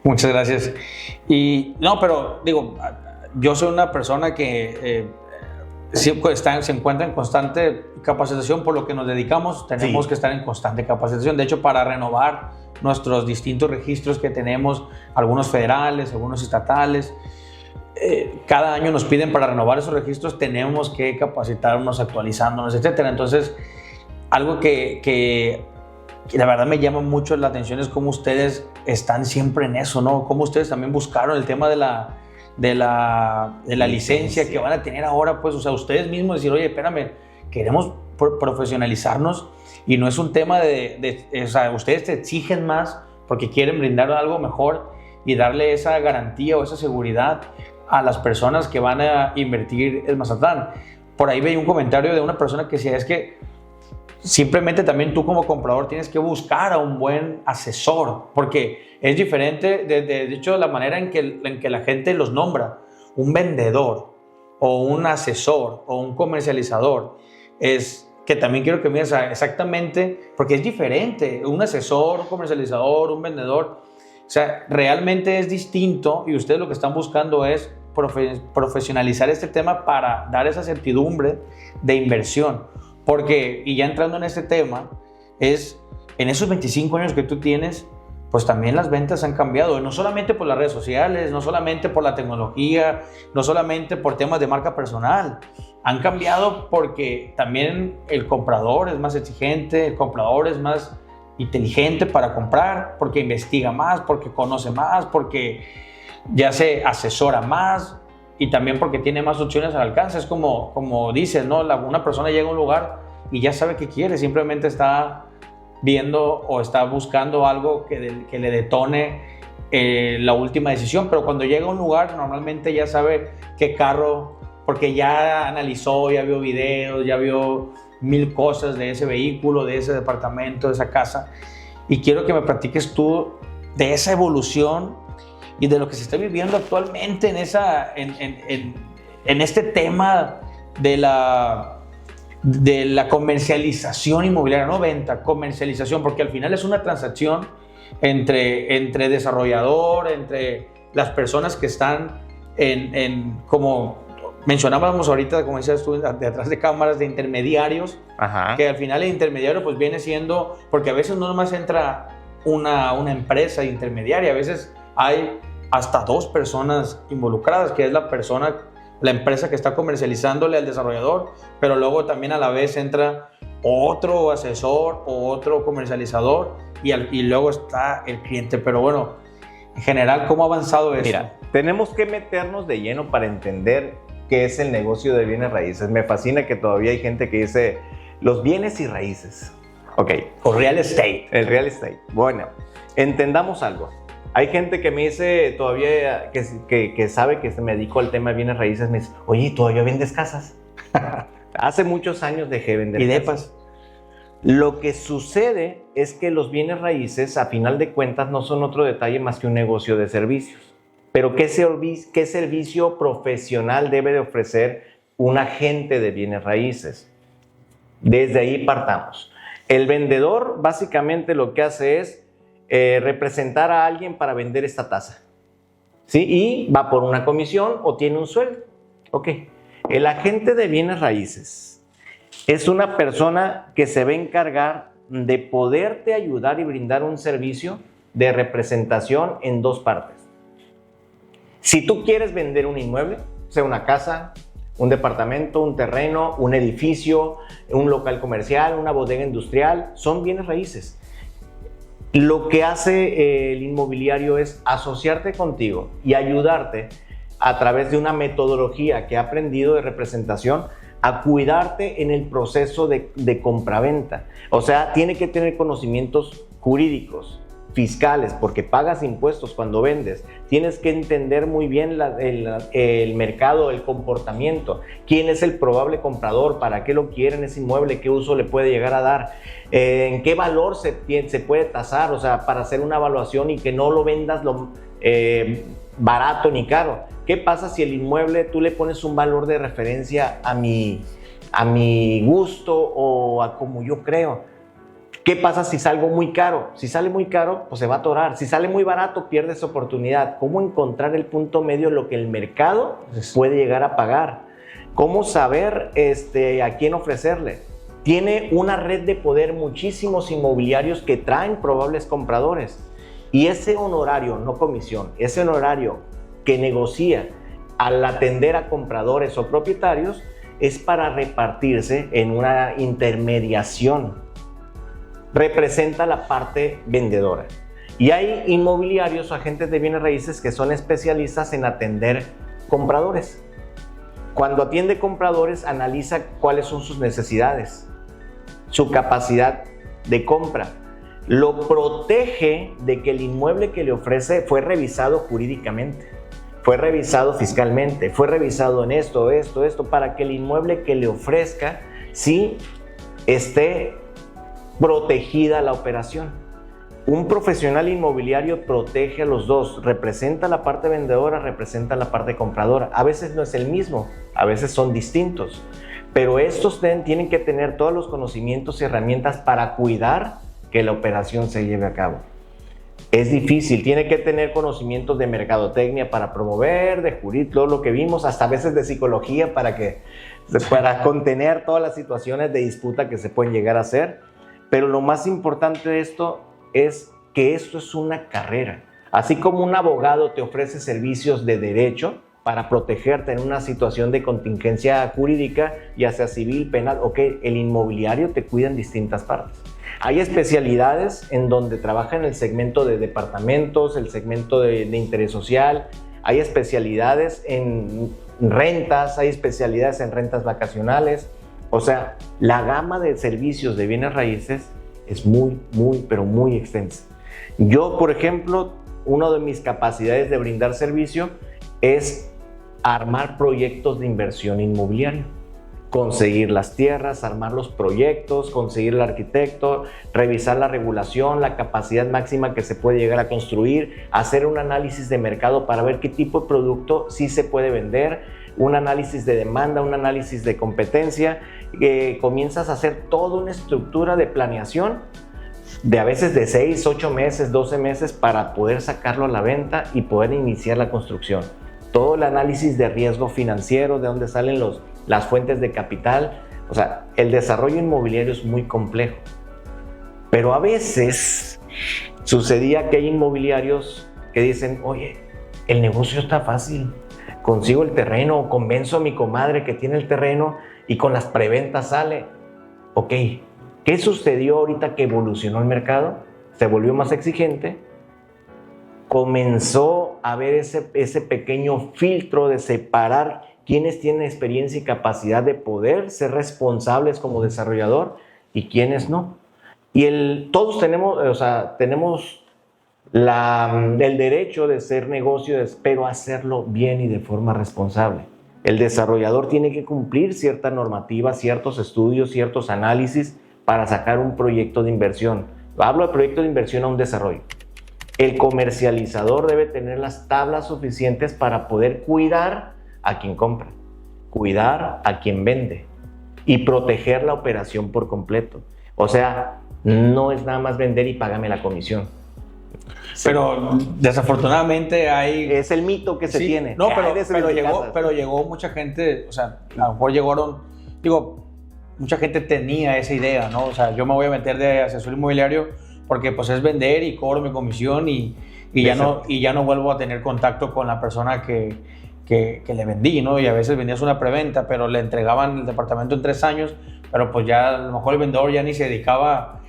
Muchas gracias. Y no, pero digo, yo soy una persona que se encuentra en constante capacitación, por lo que nos dedicamos, tenemos que estar en constante capacitación. De hecho, para renovar nuestros distintos registros que tenemos, algunos federales, algunos estatales, cada año nos piden para renovar esos registros, tenemos que capacitarnos, actualizándonos, etcétera. Entonces, algo que la verdad me llama mucho la atención es cómo ustedes están siempre en eso, ¿no? Cómo ustedes también buscaron el tema de la licencia que van a tener ahora, pues, o sea, ustedes mismos decir, oye, espérame, queremos profesionalizarnos y no es un tema o sea, ustedes te exigen más porque quieren brindar algo mejor y darle esa garantía o esa seguridad a las personas que van a invertir en Mazatlán. Por ahí veía un comentario de una persona que decía, es que simplemente también tú como comprador tienes que buscar a un buen asesor, porque es diferente, de hecho, la manera en que la gente los nombra, un vendedor o un asesor o un comercializador, es que también quiero que me digas exactamente, porque es diferente, un asesor, un comercializador, un vendedor, o sea, realmente es distinto y ustedes lo que están buscando es profesionalizar este tema para dar esa certidumbre de inversión. Porque, y ya entrando en este tema, en esos 25 años que tú tienes, pues también las ventas han cambiado, no solamente por las redes sociales, no solamente por la tecnología, no solamente por temas de marca personal, han cambiado porque también el comprador es más exigente, el comprador es más inteligente para comprar, porque investiga más, porque conoce más, porque ya se asesora más, y también porque tiene más opciones al alcance. Es como dices, ¿no? Una persona llega a un lugar y ya sabe qué quiere, simplemente está viendo o está buscando algo que le detone la última decisión, pero cuando llega a un lugar normalmente ya sabe qué carro, porque ya analizó, ya vio videos, ya vio 1000 cosas de ese vehículo, de ese departamento, de esa casa. Y quiero que me platiques tú de esa evolución y de lo que se está viviendo actualmente en este tema de la comercialización inmobiliaria, no venta, comercialización, porque al final es una transacción entre desarrollador, entre las personas que están como mencionábamos ahorita, como decías tú, detrás de cámaras, de intermediarios. Ajá. Que al final el intermediario pues viene siendo, porque a veces no nomás entra una empresa intermediaria, a veces hay hasta 2 personas involucradas, que es la empresa que está comercializándole al desarrollador, pero luego también a la vez entra otro asesor o otro comercializador y luego está el cliente. Pero bueno, en general, ¿cómo ha avanzado eso? Mira, tenemos que meternos de lleno para entender qué es el negocio de bienes raíces. Me fascina que todavía hay gente que dice los bienes y raíces. Ok. O real estate. El real estate. Bueno, entendamos algo. Hay gente que me dice todavía, que sabe que me dedico al tema de bienes raíces, me dice, oye, ¿todavía vendes casas? Hace muchos años dejé de vender casas. ¿Y depas? Lo que sucede es que los bienes raíces, a final de cuentas, no son otro detalle más que un negocio de servicios. Pero ¿qué servicio profesional debe de ofrecer un agente de bienes raíces? Desde ahí partamos. El vendedor básicamente lo que hace es representar a alguien para vender esta tasa, ¿sí? Y va por una comisión o tiene un sueldo. Ok. El agente de bienes raíces es una persona que se va a encargar de poderte ayudar y brindar un servicio de representación en 2 partes. Si tú quieres vender un inmueble, sea una casa, un departamento, un terreno, un edificio, un local comercial, una bodega industrial, son bienes raíces. Lo que hace el inmobiliario es asociarte contigo y ayudarte a través de una metodología que ha aprendido de representación a cuidarte en el proceso de compraventa. O sea, tiene que tener conocimientos jurídicos, fiscales, porque pagas impuestos cuando vendes. Tienes que entender muy bien el mercado, el comportamiento, quién es el probable comprador, para qué lo quieren ese inmueble, qué uso le puede llegar a dar, en qué valor se puede tasar, o sea, para hacer una evaluación y que no lo vendas barato ni caro. ¿Qué pasa si el inmueble tú le pones un valor de referencia a mi gusto o a como yo creo? ¿Qué pasa si salgo muy caro? Si sale muy caro, pues se va a atorar. Si sale muy barato, pierdes oportunidad. ¿Cómo encontrar el punto medio, lo que el mercado puede llegar a pagar? ¿Cómo saber a quién ofrecerle? Tiene una red de poder muchísimos inmobiliarios que traen probables compradores. Y ese honorario, no comisión, ese honorario que negocia al atender a compradores o propietarios es para repartirse en una intermediación. Representa la parte vendedora. Y hay inmobiliarios o agentes de bienes raíces que son especialistas en atender compradores. Cuando atiende compradores, analiza cuáles son sus necesidades, su capacidad de compra. Lo protege de que el inmueble que le ofrece fue revisado jurídicamente, fue revisado fiscalmente, fue revisado en esto, para que el inmueble que le ofrezca sí esté protegida la operación. Un profesional inmobiliario protege a los dos, representa la parte vendedora, representa la parte compradora. A veces no es el mismo, a veces son distintos, pero estos tienen que tener todos los conocimientos y herramientas para cuidar que la operación se lleve a cabo. Es difícil, tiene que tener conocimientos de mercadotecnia para promover, de jurídico, todo lo que vimos, hasta a veces de psicología para contener todas las situaciones de disputa que se pueden llegar a hacer. Pero lo más importante de esto es que esto es una carrera. Así como un abogado te ofrece servicios de derecho para protegerte en una situación de contingencia jurídica, ya sea civil, penal, el inmobiliario te cuida en distintas partes. Hay especialidades en donde trabaja en el segmento de departamentos, el segmento de interés social, hay especialidades en rentas, hay especialidades en rentas vacacionales. O sea, la gama de servicios de bienes raíces es pero muy extensa. Yo, por ejemplo, una de mis capacidades de brindar servicio es armar proyectos de inversión inmobiliaria. Conseguir las tierras, armar los proyectos, conseguir el arquitecto, revisar la regulación, la capacidad máxima que se puede llegar a construir, hacer un análisis de mercado para ver qué tipo de producto sí se puede vender, un análisis de demanda, un análisis de competencia. Comienzas a hacer toda una estructura de planeación de a veces de 6, 8 meses, 12 meses para poder sacarlo a la venta y poder iniciar la construcción. Todo el análisis de riesgo financiero, de dónde salen las fuentes de capital. O sea, el desarrollo inmobiliario es muy complejo. Pero a veces sucedía que hay inmobiliarios que dicen, oye, el negocio está fácil. Consigo el terreno, convenzo a mi comadre que tiene el terreno y con las preventas sale. Ok, ¿qué sucedió ahorita que evolucionó el mercado? Se volvió más exigente. Comenzó a haber ese pequeño filtro de separar quiénes tienen experiencia y capacidad de poder ser responsables como desarrollador y quiénes no. Y todos tenemos el derecho de ser negocio, pero hacerlo bien y de forma responsable. El desarrollador tiene que cumplir cierta normativa, ciertos estudios, ciertos análisis para sacar un proyecto de inversión. Hablo de proyecto de inversión a un desarrollo. El comercializador debe tener las tablas suficientes para poder cuidar a quien compra, cuidar a quien vende y proteger la operación por completo. O sea, no es nada más vender y págame la comisión. Pero desafortunadamente es el mito que se tiene. No, pero llegó mucha gente, o sea, a lo mejor mucha gente tenía esa idea, ¿no? O sea, yo me voy a meter de asesor inmobiliario porque pues es vender y cobro mi comisión y ya no vuelvo a tener contacto con la persona que le vendí, ¿no? Y a veces vendías una preventa, pero le entregaban el departamento en 3 años, pero pues ya a lo mejor el vendedor ya ni se dedicaba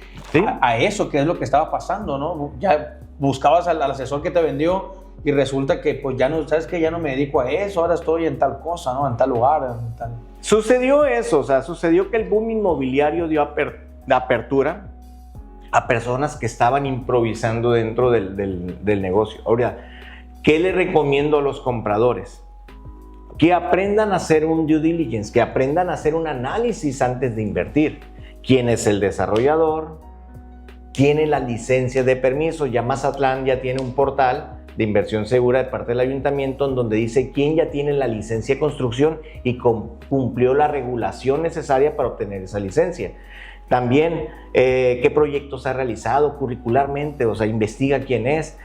a eso, que es lo que estaba pasando, ¿no? Ya buscabas al asesor que te vendió y resulta que pues ya no, sabes que ya no me dedico a eso, ahora estoy en tal cosa, ¿no? En tal lugar, en tal... Sucedió eso, o sea, sucedió que el boom inmobiliario dio apertura a personas que estaban improvisando dentro del negocio. Ahora, ¿qué le recomiendo a los compradores? Que aprendan a hacer un due diligence, que aprendan a hacer un análisis antes de invertir. ¿Quién es el desarrollador? ¿Tiene la licencia de permiso? Ya Mazatlán ya tiene un portal de inversión segura de parte del ayuntamiento en donde dice quién ya tiene la licencia de construcción y cumplió la regulación necesaria para obtener esa licencia. También qué proyectos ha realizado curricularmente, o sea, investiga quién es,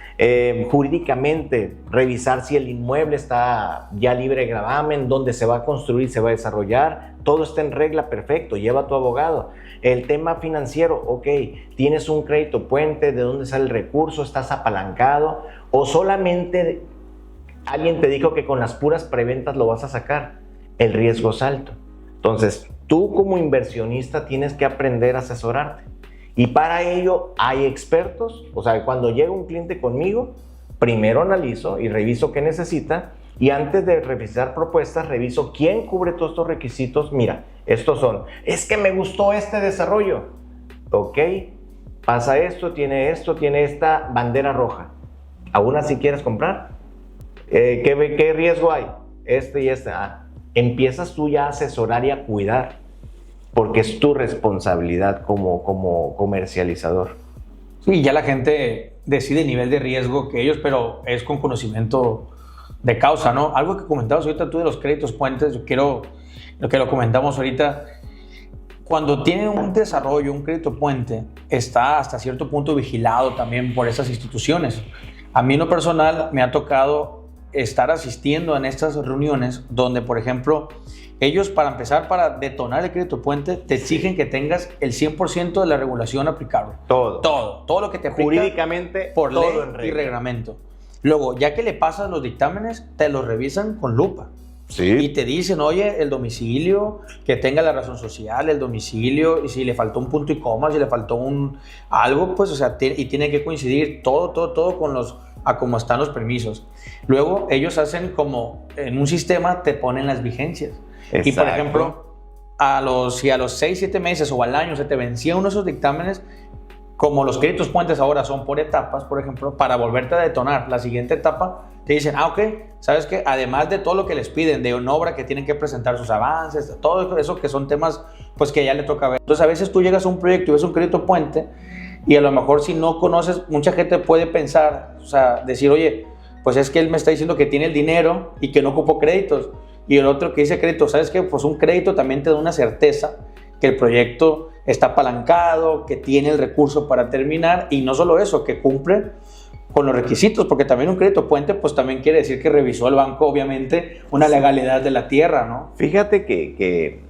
jurídicamente, revisar si el inmueble está ya libre de gravamen, dónde se va a construir, se va a desarrollar, todo está en regla, perfecto, lleva a tu abogado. El tema financiero, ok, tienes un crédito puente, ¿de dónde sale el recurso? ¿Estás apalancado? ¿O solamente alguien te dijo que con las puras preventas lo vas a sacar? El riesgo es alto. Entonces, tú como inversionista tienes que aprender a asesorarte. Y para ello hay expertos. O sea, cuando llega un cliente conmigo, primero analizo y reviso qué necesita. Y antes de revisar propuestas, reviso quién cubre todos estos requisitos. Mira, estos son. Es que me gustó este desarrollo. Ok, pasa esto, tiene esta bandera roja. ¿Aún así quieres comprar? ¿Qué riesgo hay? Este y este. Empiezas tú ya a asesorar y a cuidar, porque es tu responsabilidad como comercializador. Sí, ya la gente decide el nivel de riesgo que ellos, pero es con conocimiento de causa, ¿no? Algo que comentabas ahorita tú de los créditos puentes, yo quiero, lo que lo comentamos ahorita, cuando tiene un desarrollo, un crédito puente, está hasta cierto punto vigilado también por esas instituciones. A mí en lo personal me ha tocado estar asistiendo en estas reuniones donde, por ejemplo, ellos para empezar, para detonar el crédito puente, te exigen que tengas el 100% de la regulación aplicable. Todo lo que te aplica jurídicamente, por todo ley y reglamento. Luego, ya que le pasas los dictámenes, te los revisan con lupa. Sí. Y te dicen, oye, el domicilio, que tenga la razón social, el domicilio, y si le faltó un punto y coma, si le faltó algo, pues, o sea, y tiene que coincidir todo con a cómo están los permisos. Luego, ellos hacen como, en un sistema, te ponen las vigencias. Exacto. Y, por ejemplo, si a los 6, 7 meses o al año se te vencía uno de esos dictámenes, como los créditos puentes ahora son por etapas, por ejemplo, para volverte a detonar la siguiente etapa, te dicen, ok, ¿sabes qué? Además de todo lo que les piden de una obra que tienen que presentar sus avances, todo eso que son temas pues que ya le toca ver. Entonces a veces tú llegas a un proyecto y ves un crédito puente y a lo mejor si no conoces, mucha gente puede pensar, o sea, decir, oye, pues es que él me está diciendo que tiene el dinero y que no ocupó créditos. Y el otro que dice crédito, ¿sabes qué? Pues un crédito también te da una certeza que el proyecto está apalancado, que tiene el recurso para terminar y no solo eso, que cumple con los requisitos, porque también un crédito puente pues también quiere decir que revisó el banco obviamente una legalidad de la tierra, ¿no? Fíjate que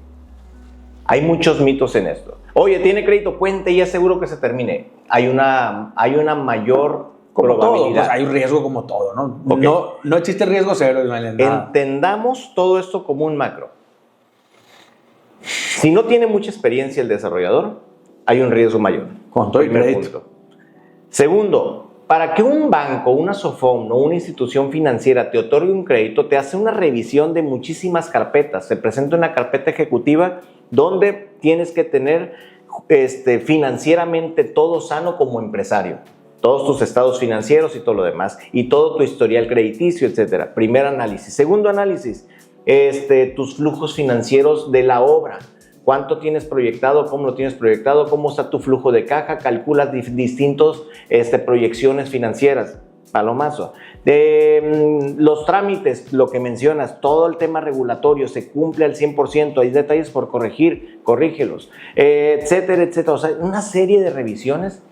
hay muchos mitos en esto. Oye, tiene crédito puente y es seguro que se termine. Hay una mayor probabilidad. Todo, pues hay un riesgo como todo, ¿no? Okay. No existe riesgo cero. Entendamos todo esto como un macro. Si no tiene mucha experiencia el desarrollador, hay un riesgo mayor. Con todo el crédito. Segundo, para que un banco, una SOFOM o una institución financiera te otorgue un crédito, te hace una revisión de muchísimas carpetas. Se presenta una carpeta ejecutiva donde tienes que tener financieramente todo sano como empresario. Todos tus estados financieros y todo lo demás. Y todo tu historial crediticio, etc. Primer análisis. Segundo análisis, tus flujos financieros de la obra. ¿Cuánto tienes proyectado? ¿Cómo lo tienes proyectado? ¿Cómo está tu flujo de caja? Calculas distintos proyecciones financieras. Palomazo. Los trámites, lo que mencionas, todo el tema regulatorio se cumple al 100%. Hay detalles por corregir, corrígelos, etcétera, etcétera. O sea, una serie de revisiones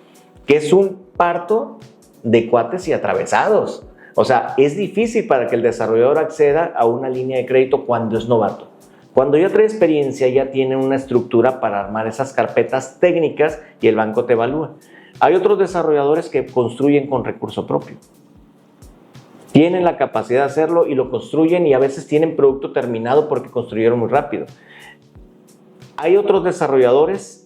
que es un parto de cuates y atravesados. O sea, es difícil para que el desarrollador acceda a una línea de crédito cuando es novato. Cuando ya trae experiencia, ya tiene una estructura para armar esas carpetas técnicas y el banco te evalúa. Hay otros desarrolladores que construyen con recurso propio. Tienen la capacidad de hacerlo y lo construyen y a veces tienen producto terminado porque construyeron muy rápido. Hay otros desarrolladores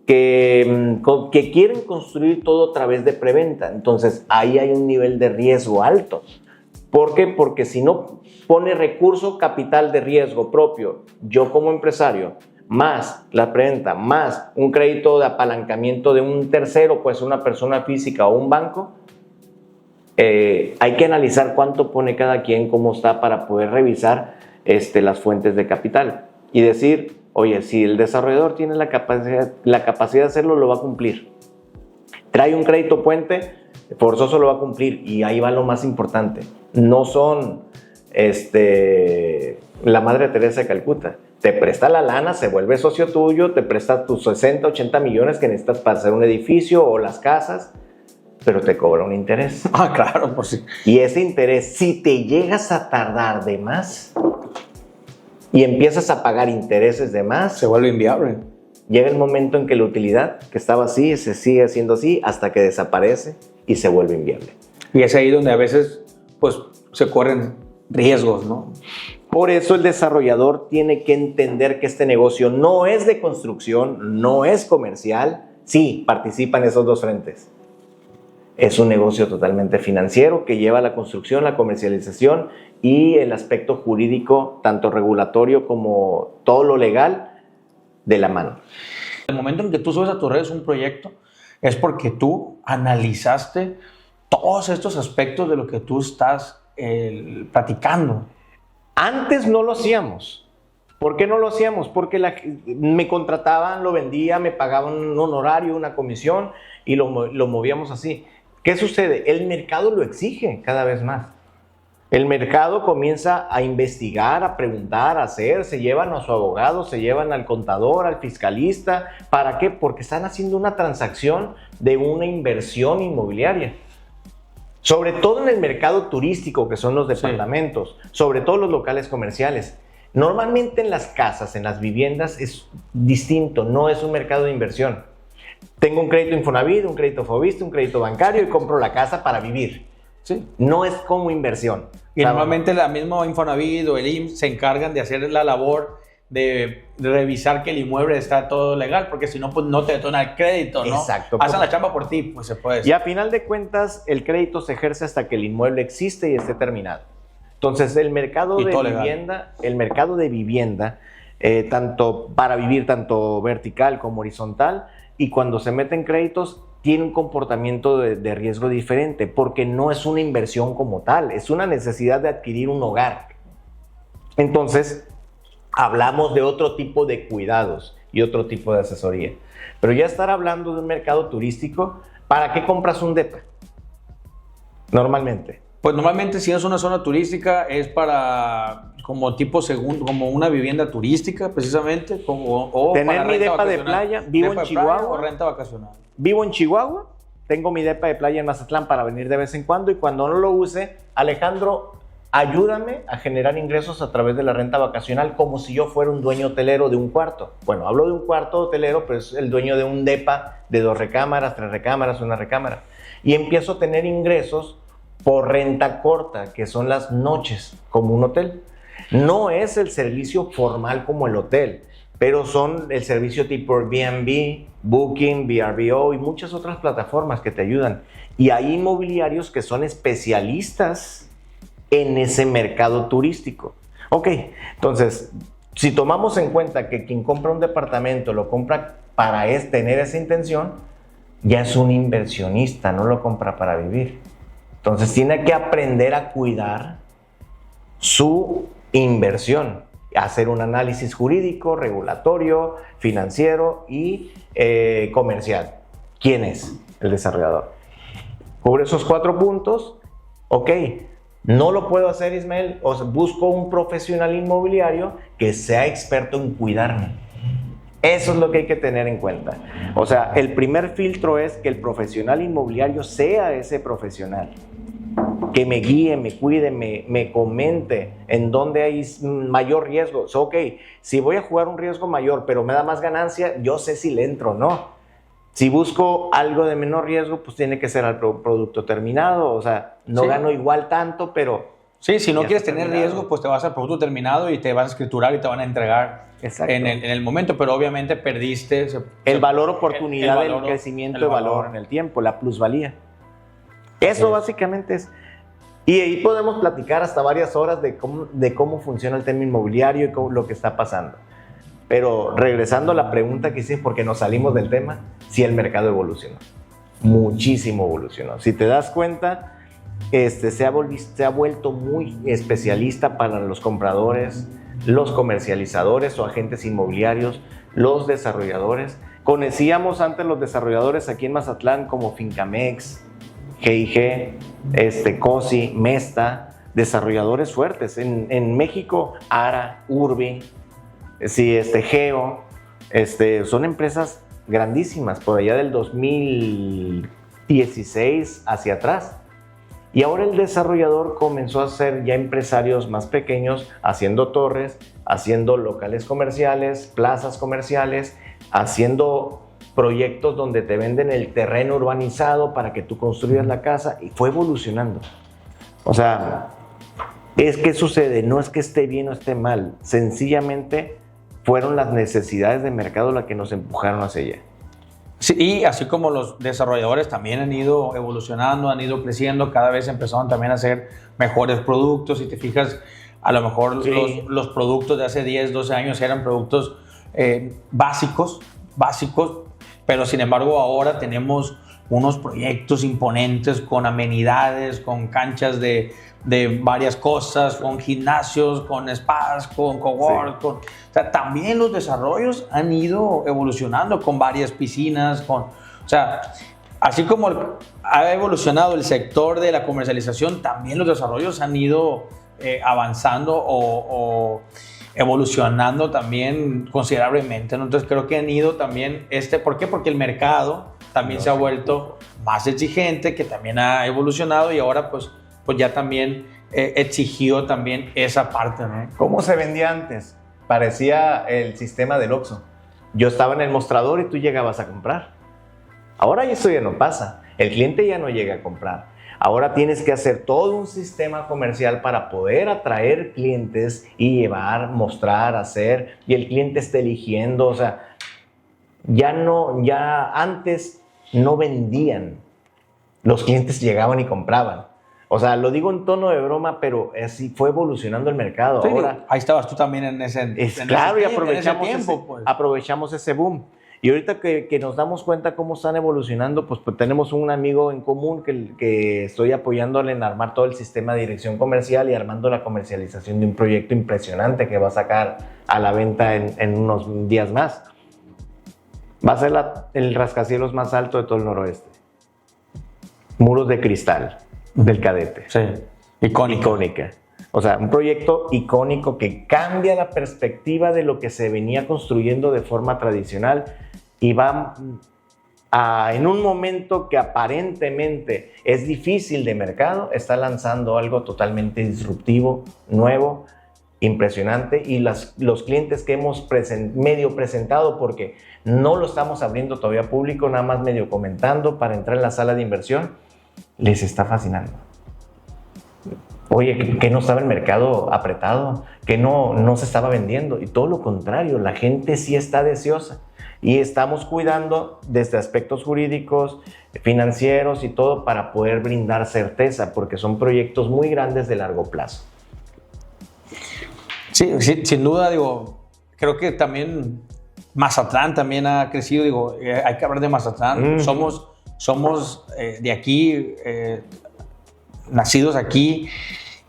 que quieren construir todo a través de preventa. Entonces, ahí hay un nivel de riesgo alto. ¿Por qué? Porque si no pone recurso capital de riesgo propio, yo como empresario, más la preventa, más un crédito de apalancamiento de un tercero, pues una persona física o un banco, hay que analizar cuánto pone cada quien, cómo está, para poder revisar las fuentes de capital y decir, oye, si el desarrollador tiene la capacidad de hacerlo, lo va a cumplir. Trae un crédito puente, forzoso lo va a cumplir. Y ahí va lo más importante. No son la Madre Teresa de Calcuta. Te presta la lana, se vuelve socio tuyo, te presta tus 60, 80 millones que necesitas para hacer un edificio o las casas, pero te cobra un interés. Ah, claro, por sí. Y ese interés, si te llegas a tardar de más y empiezas a pagar intereses de más, se vuelve inviable. Llega el momento en que la utilidad, que estaba así, se sigue haciendo así hasta que desaparece y se vuelve inviable. Y es ahí donde a veces pues, se corren riesgos, ¿no? Por eso el desarrollador tiene que entender que este negocio no es de construcción, no es comercial. Sí, participa en esos dos frentes. Es un negocio totalmente financiero que lleva la construcción, la comercialización y el aspecto jurídico, tanto regulatorio como todo lo legal, de la mano. El momento en que tú subes a tus redes un proyecto es porque tú analizaste todos estos aspectos de lo que tú estás platicando. Antes no lo hacíamos. ¿Por qué no lo hacíamos? Porque me contrataban, lo vendía, me pagaban un honorario, una comisión y lo movíamos así. ¿Qué sucede? El mercado lo exige cada vez más. El mercado comienza a investigar, a preguntar, a hacer, se llevan a su abogado, se llevan al contador, al fiscalista. ¿Para qué? Porque están haciendo una transacción de una inversión inmobiliaria. Sobre todo en el mercado turístico, que son los departamentos, sí. Sobre todo los locales comerciales. Normalmente en las casas, en las viviendas es distinto, no es un mercado de inversión. Tengo un crédito Infonavit, un crédito Foviste, un crédito bancario y compro la casa para vivir. Sí. No es como inversión. Y normalmente la misma Infonavit o el IMSS se encargan de hacer la labor de revisar que el inmueble está todo legal, porque si no, pues no te detona el crédito, ¿no? Exacto. Hacen la chamba por ti, pues se puede decir. Y a final de cuentas, el crédito se ejerce hasta que el inmueble existe y esté terminado. Entonces, el mercado de vivienda, tanto para vivir, tanto vertical como horizontal, y cuando se meten créditos, tiene un comportamiento de riesgo diferente, porque no es una inversión como tal, es una necesidad de adquirir un hogar. Entonces, hablamos de otro tipo de cuidados y otro tipo de asesoría. Pero ya estar hablando de un mercado turístico, ¿para qué compras un depa? Normalmente. Pues normalmente si es una zona turística es para como tipo como una vivienda turística precisamente, o tener para mi depa de playa, vivo en Chihuahua o renta vacacional. Vivo en Chihuahua, tengo mi depa de playa en Mazatlán para venir de vez en cuando y cuando no lo use, Alejandro, ayúdame a generar ingresos a través de la renta vacacional como si yo fuera un dueño hotelero de un cuarto. Bueno, hablo de un cuarto hotelero, pero es el dueño de un depa de 2 recámaras, 3 recámaras, 1 recámara. Y empiezo a tener ingresos por renta corta, que son las noches, como un hotel. No es el servicio formal como el hotel, pero son el servicio tipo Airbnb, Booking, VRBO y muchas otras plataformas que te ayudan. Y hay inmobiliarios que son especialistas en ese mercado turístico. Ok, entonces, si tomamos en cuenta que quien compra un departamento lo compra para tener esa intención, ya es un inversionista, no lo compra para vivir. Entonces tiene que aprender a cuidar su inversión, hacer un análisis jurídico, regulatorio, financiero y comercial. ¿Quién es el desarrollador? Cubre esos 4 puntos. Ok, no lo puedo hacer, Ismael, o sea, busco un profesional inmobiliario que sea experto en cuidarme. Eso es lo que hay que tener en cuenta. O sea, el primer filtro es que el profesional inmobiliario sea ese profesional. Que me guíe, me cuide, me comente en dónde hay mayor riesgo. O sea, ok, si voy a jugar un riesgo mayor, pero me da más ganancia, yo sé si le entro o no. Si busco algo de menor riesgo, pues tiene que ser al producto terminado. O sea, no gano igual tanto, pero... Sí, si no quieres tener riesgo, pues te vas al producto terminado y te vas a escriturar y te van a entregar en el momento, pero obviamente perdiste... el valor oportunidad, el crecimiento de valor en el tiempo, la plusvalía. Eso básicamente es... Y ahí podemos platicar hasta varias horas de cómo funciona el tema inmobiliario y lo que está pasando. Pero regresando a la pregunta que hice, porque nos salimos del tema, sí el mercado evolucionó. Muchísimo evolucionó. Si te das cuenta, se ha vuelto muy especialista para los compradores, los comercializadores o agentes inmobiliarios, los desarrolladores. Conocíamos antes los desarrolladores aquí en Mazatlán como Fincamex, GIG, COSI, Mesta, desarrolladores fuertes. En México, ARA, Urbi, sí, Geo, son empresas grandísimas por allá del 2016 hacia atrás. Y ahora el desarrollador comenzó a ser ya empresarios más pequeños, haciendo torres, haciendo locales comerciales, plazas comerciales, haciendo proyectos donde te venden el terreno urbanizado para que tú construyas la casa, y fue evolucionando. O sea, ¿qué sucede? No es que esté bien o esté mal, sencillamente fueron las necesidades de mercado las que nos empujaron hacia allá. Sí, y así como los desarrolladores también han ido evolucionando, han ido creciendo, cada vez empezaron también a hacer mejores productos. Si te fijas, a lo mejor sí, los productos de hace 10, 12 años eran productos básicos, pero sin embargo ahora tenemos unos proyectos imponentes con amenidades, con canchas de varias cosas, con gimnasios, con spas, con cowork, sí. O sea, también los desarrollos han ido evolucionando con varias piscinas, o sea, así como ha evolucionado el sector de la comercialización, también los desarrollos han ido avanzando o evolucionando también considerablemente, ¿no? Entonces creo que han ido también, ¿por qué? Porque el mercado también se ha vuelto más exigente, que también ha evolucionado y ahora pues ya también exigió también esa parte, ¿no? ¿Cómo se vendía antes? Parecía el sistema del Oxxo. Yo estaba en el mostrador y tú llegabas a comprar. Ahora eso ya no pasa. El cliente ya no llega a comprar. Ahora tienes que hacer todo un sistema comercial para poder atraer clientes y llevar, mostrar, hacer, y el cliente esté eligiendo. O sea, ya antes no vendían. Los clientes llegaban y compraban. O sea, lo digo en tono de broma, pero así fue evolucionando el mercado. Sí, ahora, ahí estabas tú también en ese claro, ese y tiempo. aprovechamos ese boom. Y ahorita que nos damos cuenta cómo están evolucionando, pues tenemos un amigo en común que estoy apoyándole en armar todo el sistema de dirección comercial y armando la comercialización de un proyecto impresionante que va a sacar a la venta en unos días más. Va a ser el rascacielos más alto de todo el noroeste. Muros de cristal del Cadete. Sí, icónica. O sea, un proyecto icónico que cambia la perspectiva de lo que se venía construyendo de forma tradicional y va en un momento que aparentemente es difícil de mercado, está lanzando algo totalmente disruptivo, nuevo, impresionante, y los clientes que hemos medio presentado, porque no lo estamos abriendo todavía público, nada más medio comentando para entrar en la sala de inversión, les está fascinando. Oye, que no estaba el mercado apretado, que no se estaba vendiendo, y todo lo contrario, la gente sí está deseosa y estamos cuidando desde aspectos jurídicos, financieros y todo para poder brindar certeza, porque son proyectos muy grandes de largo plazo. Sí, sin duda, creo que también Mazatlán también ha crecido, hay que hablar de Mazatlán, somos de aquí, nacidos aquí,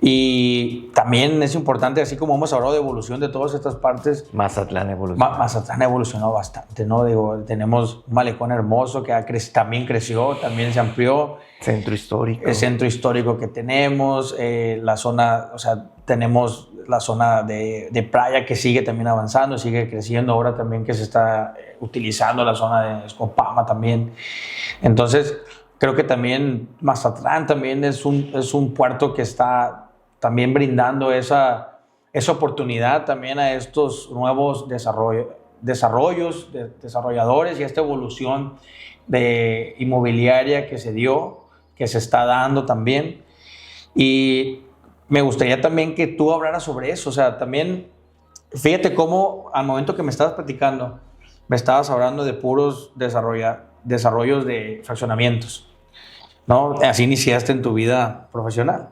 y también es importante, así como hemos hablado de evolución de todas estas partes, Mazatlán evolucionó. Mazatlán evolucionó bastante, ¿no? Tenemos un malecón hermoso que también creció, también se amplió. Centro histórico. El centro histórico que tenemos, la zona, tenemos la zona de playa que sigue también avanzando, sigue creciendo, ahora también que se está utilizando la zona de Escopama también. Entonces, creo que también Mazatlán también es un puerto que está también brindando esa oportunidad también a estos nuevos desarrolladores y a esta evolución de inmobiliaria que se dio, que se está dando también. Y me gustaría también que tú hablaras sobre eso. O sea, también, fíjate cómo al momento que me estabas platicando, me estabas hablando de puros desarrollos de fraccionamientos, ¿no? Así iniciaste en tu vida profesional.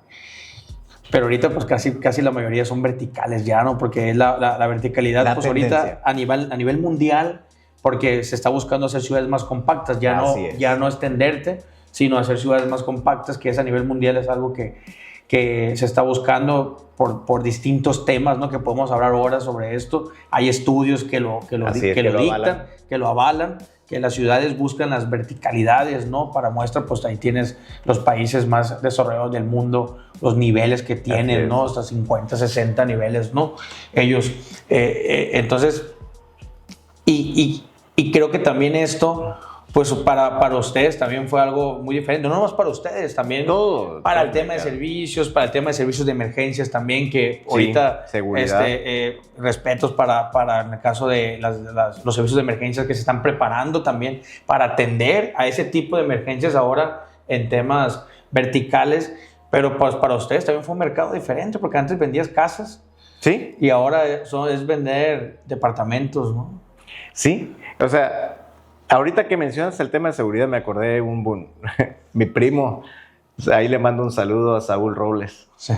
Pero ahorita pues casi la mayoría son verticales ya, ¿no? Porque es la verticalidad La pues tendencia. ahorita a nivel mundial, porque se está buscando hacer ciudades más compactas, ya no extenderte, sino hacer ciudades más compactas, que es a nivel mundial, es algo que se está buscando por distintos temas, ¿no? Que podemos hablar horas sobre esto. Hay estudios que lo dictan, que lo avalan, que las ciudades buscan las verticalidades, ¿no? Para muestra, pues ahí tienes los países más desarrollados del mundo, los niveles que tienen, ¿no? Hasta 50, 60 niveles, ¿no? Ellos, entonces, y creo que también esto, pues para ustedes también fue algo muy diferente, no nomás para ustedes, también para el tema de servicios, para el tema de servicios de emergencias también, que ahorita, seguridad. Respetos para en el caso de los servicios de emergencias que se están preparando también para atender a ese tipo de emergencias ahora en temas verticales, pero pues para ustedes también fue un mercado diferente, porque antes vendías casas, sí, y ahora es vender departamentos, ¿no? Sí, o sea, ahorita que mencionas el tema de seguridad, me acordé de mi primo, o sea, ahí le mando un saludo a Saúl Robles, sí,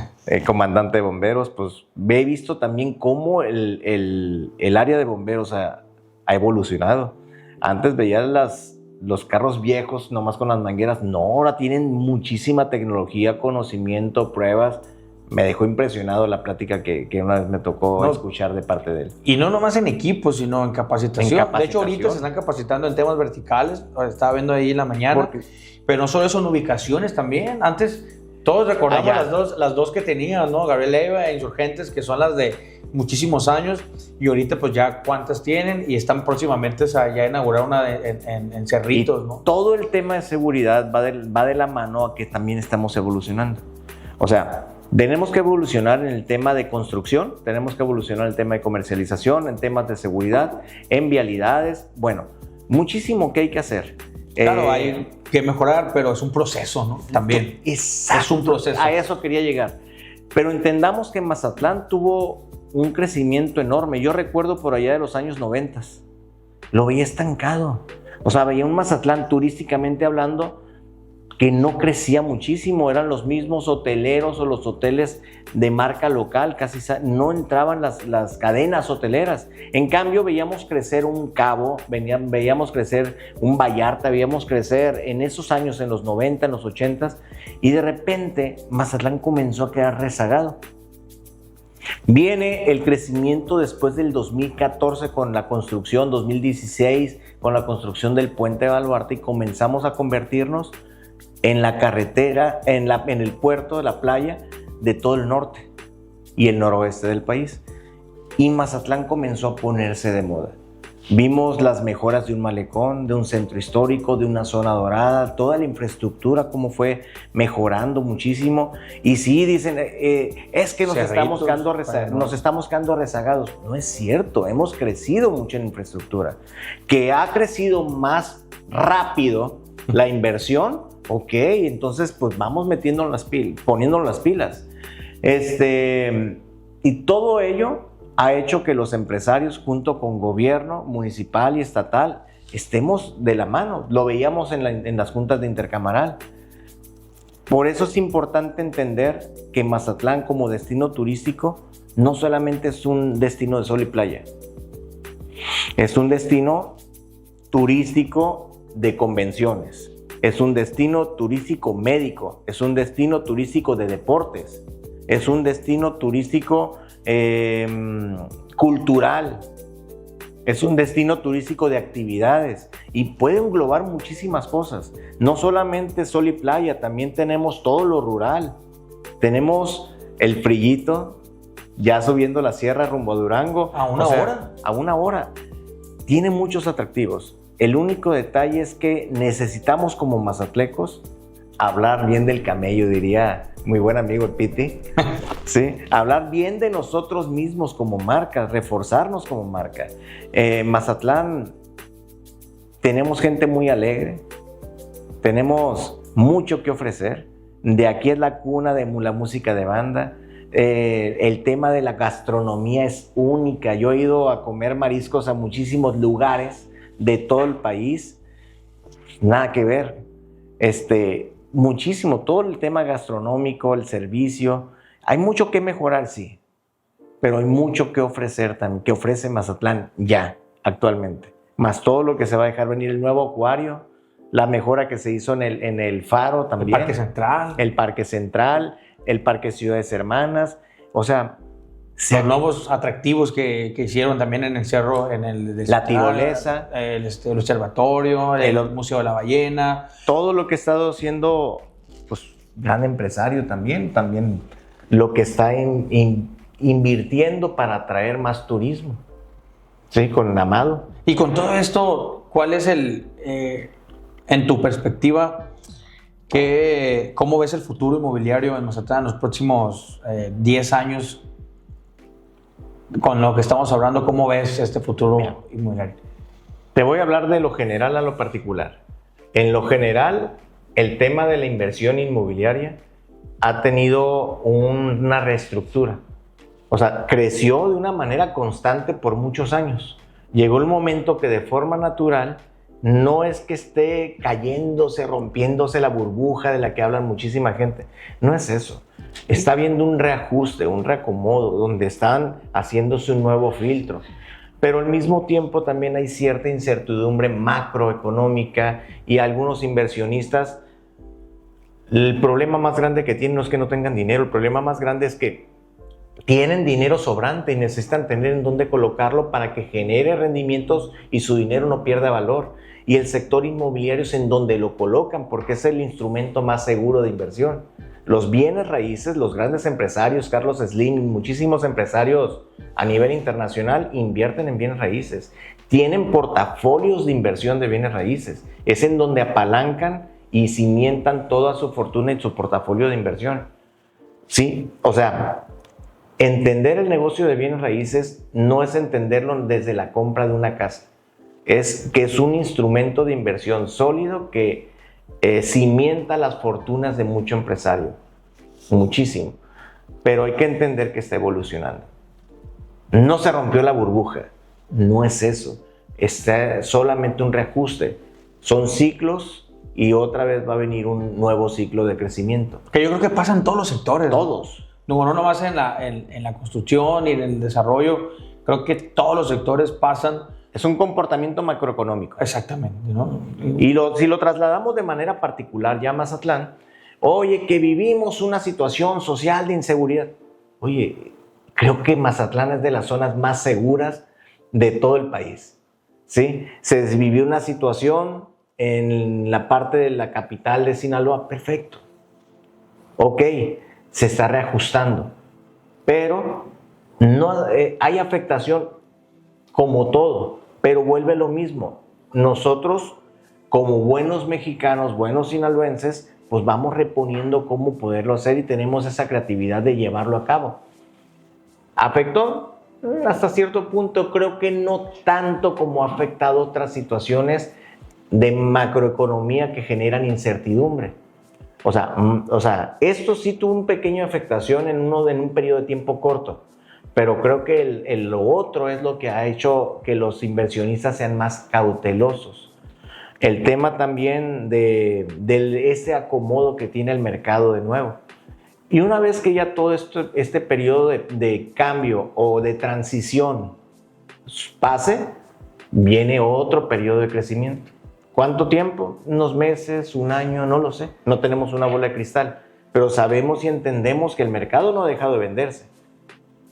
comandante de bomberos. Pues he visto también cómo el área de bomberos ha evolucionado. Antes veías los carros viejos nomás con las mangueras, no, ahora tienen muchísima tecnología, conocimiento, pruebas. Me dejó impresionado la plática que una vez me tocó escuchar de parte de él. Y no nomás en equipos, sino en capacitación. De hecho, ahorita se están capacitando en temas verticales. Estaba viendo ahí en la mañana. Pero no solo eso, en ubicaciones también. Antes todos recordamos las dos que tenían, ¿no? Gabriel Leiva e Insurgentes, que son las de muchísimos años. Y ahorita pues ya cuántas tienen y están próximamente ya a inaugurar una en Cerritos, ¿no? Todo el tema de seguridad va de la mano a que también estamos evolucionando. O sea, tenemos que evolucionar en el tema de construcción, tenemos que evolucionar en el tema de comercialización, en temas de seguridad, en vialidades. Bueno, muchísimo que hay que hacer. Claro, hay que mejorar, pero es un proceso, ¿no? También. Exacto. Es un proceso. A eso quería llegar. Pero entendamos que Mazatlán tuvo un crecimiento enorme. Yo recuerdo por allá de los años 90, lo veía estancado. O sea, veía un Mazatlán turísticamente hablando que no crecía muchísimo, eran los mismos hoteleros o los hoteles de marca local, casi no entraban las cadenas hoteleras. En cambio, veíamos crecer un Cabo, veíamos crecer un Vallarta, veíamos crecer en esos años, en los 90, en los 80, y de repente Mazatlán comenzó a quedar rezagado. Viene el crecimiento después del 2014 con la construcción, 2016 con la construcción del Puente de Baluarte, y comenzamos a convertirnos en la carretera, en el puerto de la playa de todo el norte y el noroeste del país. Y Mazatlán comenzó a ponerse de moda. Vimos las mejoras de un malecón, de un centro histórico, de una zona dorada, toda la infraestructura cómo fue mejorando muchísimo. Y sí, dicen, es que nos estamos quedando rezagados. No es cierto, hemos crecido mucho en infraestructura. Que ha crecido más rápido la inversión, ok, entonces pues vamos poniéndonos las pilas. Y todo ello ha hecho que los empresarios, junto con gobierno municipal y estatal, estemos de la mano. Lo veíamos en las juntas de intercamaral. Por eso es importante entender que Mazatlán como destino turístico no solamente es un destino de sol y playa, es un destino turístico de convenciones, es un destino turístico médico, es un destino turístico de deportes, es un destino turístico cultural, es un destino turístico de actividades y puede englobar muchísimas cosas. No solamente sol y playa, también tenemos todo lo rural. Tenemos el Frillito, ya subiendo la sierra rumbo a Durango. ¿A una hora? A una hora. Tiene muchos atractivos. El único detalle es que necesitamos como mazatlecos hablar bien del camello, diría muy buen amigo el Piti. Sí, hablar bien de nosotros mismos como marca, reforzarnos como marca. Mazatlán, tenemos gente muy alegre, tenemos mucho que ofrecer. De aquí es la cuna de la música de banda. El tema de la gastronomía es única. Yo he ido a comer mariscos a muchísimos lugares de todo el país. Nada que ver. Muchísimo, todo el tema gastronómico, el servicio. Hay mucho que mejorar, sí, pero hay mucho que ofrecer también, que ofrece Mazatlán ya, actualmente. Más todo lo que se va a dejar venir, el nuevo acuario, la mejora que se hizo en el Faro también. El Parque Central. El Parque Central, el Parque Ciudades Hermanas, o sea... Los nuevos atractivos que hicieron también en el cerro, en el la tirolesa, el observatorio, el Museo de la Ballena. Todo lo que ha estado haciendo, pues, gran empresario también lo que está invirtiendo para atraer más turismo. Sí, con Amado. Y con todo esto, ¿cuál es en tu perspectiva, cómo ves el futuro inmobiliario en Mazatlán en los próximos 10 años? Con lo que estamos hablando, ¿cómo ves este futuro inmobiliario? Te voy a hablar de lo general a lo particular. En lo general, el tema de la inversión inmobiliaria ha tenido una reestructura. O sea, creció de una manera constante por muchos años. Llegó el momento que de forma natural, no es que esté cayéndose, rompiéndose la burbuja de la que hablan muchísima gente. No es eso. Está habiendo un reajuste, un reacomodo, donde están haciéndose un nuevo filtro. Pero al mismo tiempo también hay cierta incertidumbre macroeconómica y algunos inversionistas, el problema más grande que tienen no es que no tengan dinero, el problema más grande es que tienen dinero sobrante y necesitan tener en dónde colocarlo para que genere rendimientos y su dinero no pierda valor. Y el sector inmobiliario es en donde lo colocan porque es el instrumento más seguro de inversión. Los bienes raíces, los grandes empresarios, Carlos Slim y muchísimos empresarios a nivel internacional invierten en bienes raíces. Tienen portafolios de inversión de bienes raíces. Es en donde apalancan y cimientan toda su fortuna en su portafolio de inversión. Sí, o sea, entender el negocio de bienes raíces no es entenderlo desde la compra de una casa. Es que es un instrumento de inversión sólido que cimienta las fortunas de mucho empresario, muchísimo, pero hay que entender que está evolucionando. No se rompió la burbuja, no es eso, es solamente un reajuste, son ciclos y otra vez va a venir un nuevo ciclo de crecimiento. Que yo creo que pasa en todos los sectores. Todos. No nomás en la construcción y en el desarrollo, creo que todos los sectores pasan. Es un comportamiento macroeconómico. Exactamente, ¿no? Y si lo trasladamos de manera particular ya a Mazatlán, oye, que vivimos una situación social de inseguridad. Oye, creo que Mazatlán es de las zonas más seguras de todo el país. ¿Sí? Se vivió una situación en la parte de la capital de Sinaloa, perfecto. Ok, se está reajustando, pero no hay afectación como todo, pero vuelve lo mismo. Nosotros, como buenos mexicanos, buenos sinaloenses, pues vamos reponiendo cómo poderlo hacer y tenemos esa creatividad de llevarlo a cabo. ¿Afectó? Hasta cierto punto, creo que no tanto como ha afectado otras situaciones de macroeconomía que generan incertidumbre. O sea, esto sí tuvo una pequeña afectación en un periodo de tiempo corto. Pero creo que lo otro es lo que ha hecho que los inversionistas sean más cautelosos. El tema también de ese acomodo que tiene el mercado de nuevo. Y una vez que ya todo este periodo de cambio o de transición pase, viene otro periodo de crecimiento. ¿Cuánto tiempo? ¿Unos meses? ¿Un año? No lo sé. No tenemos una bola de cristal. Pero sabemos y entendemos que el mercado no ha dejado de venderse.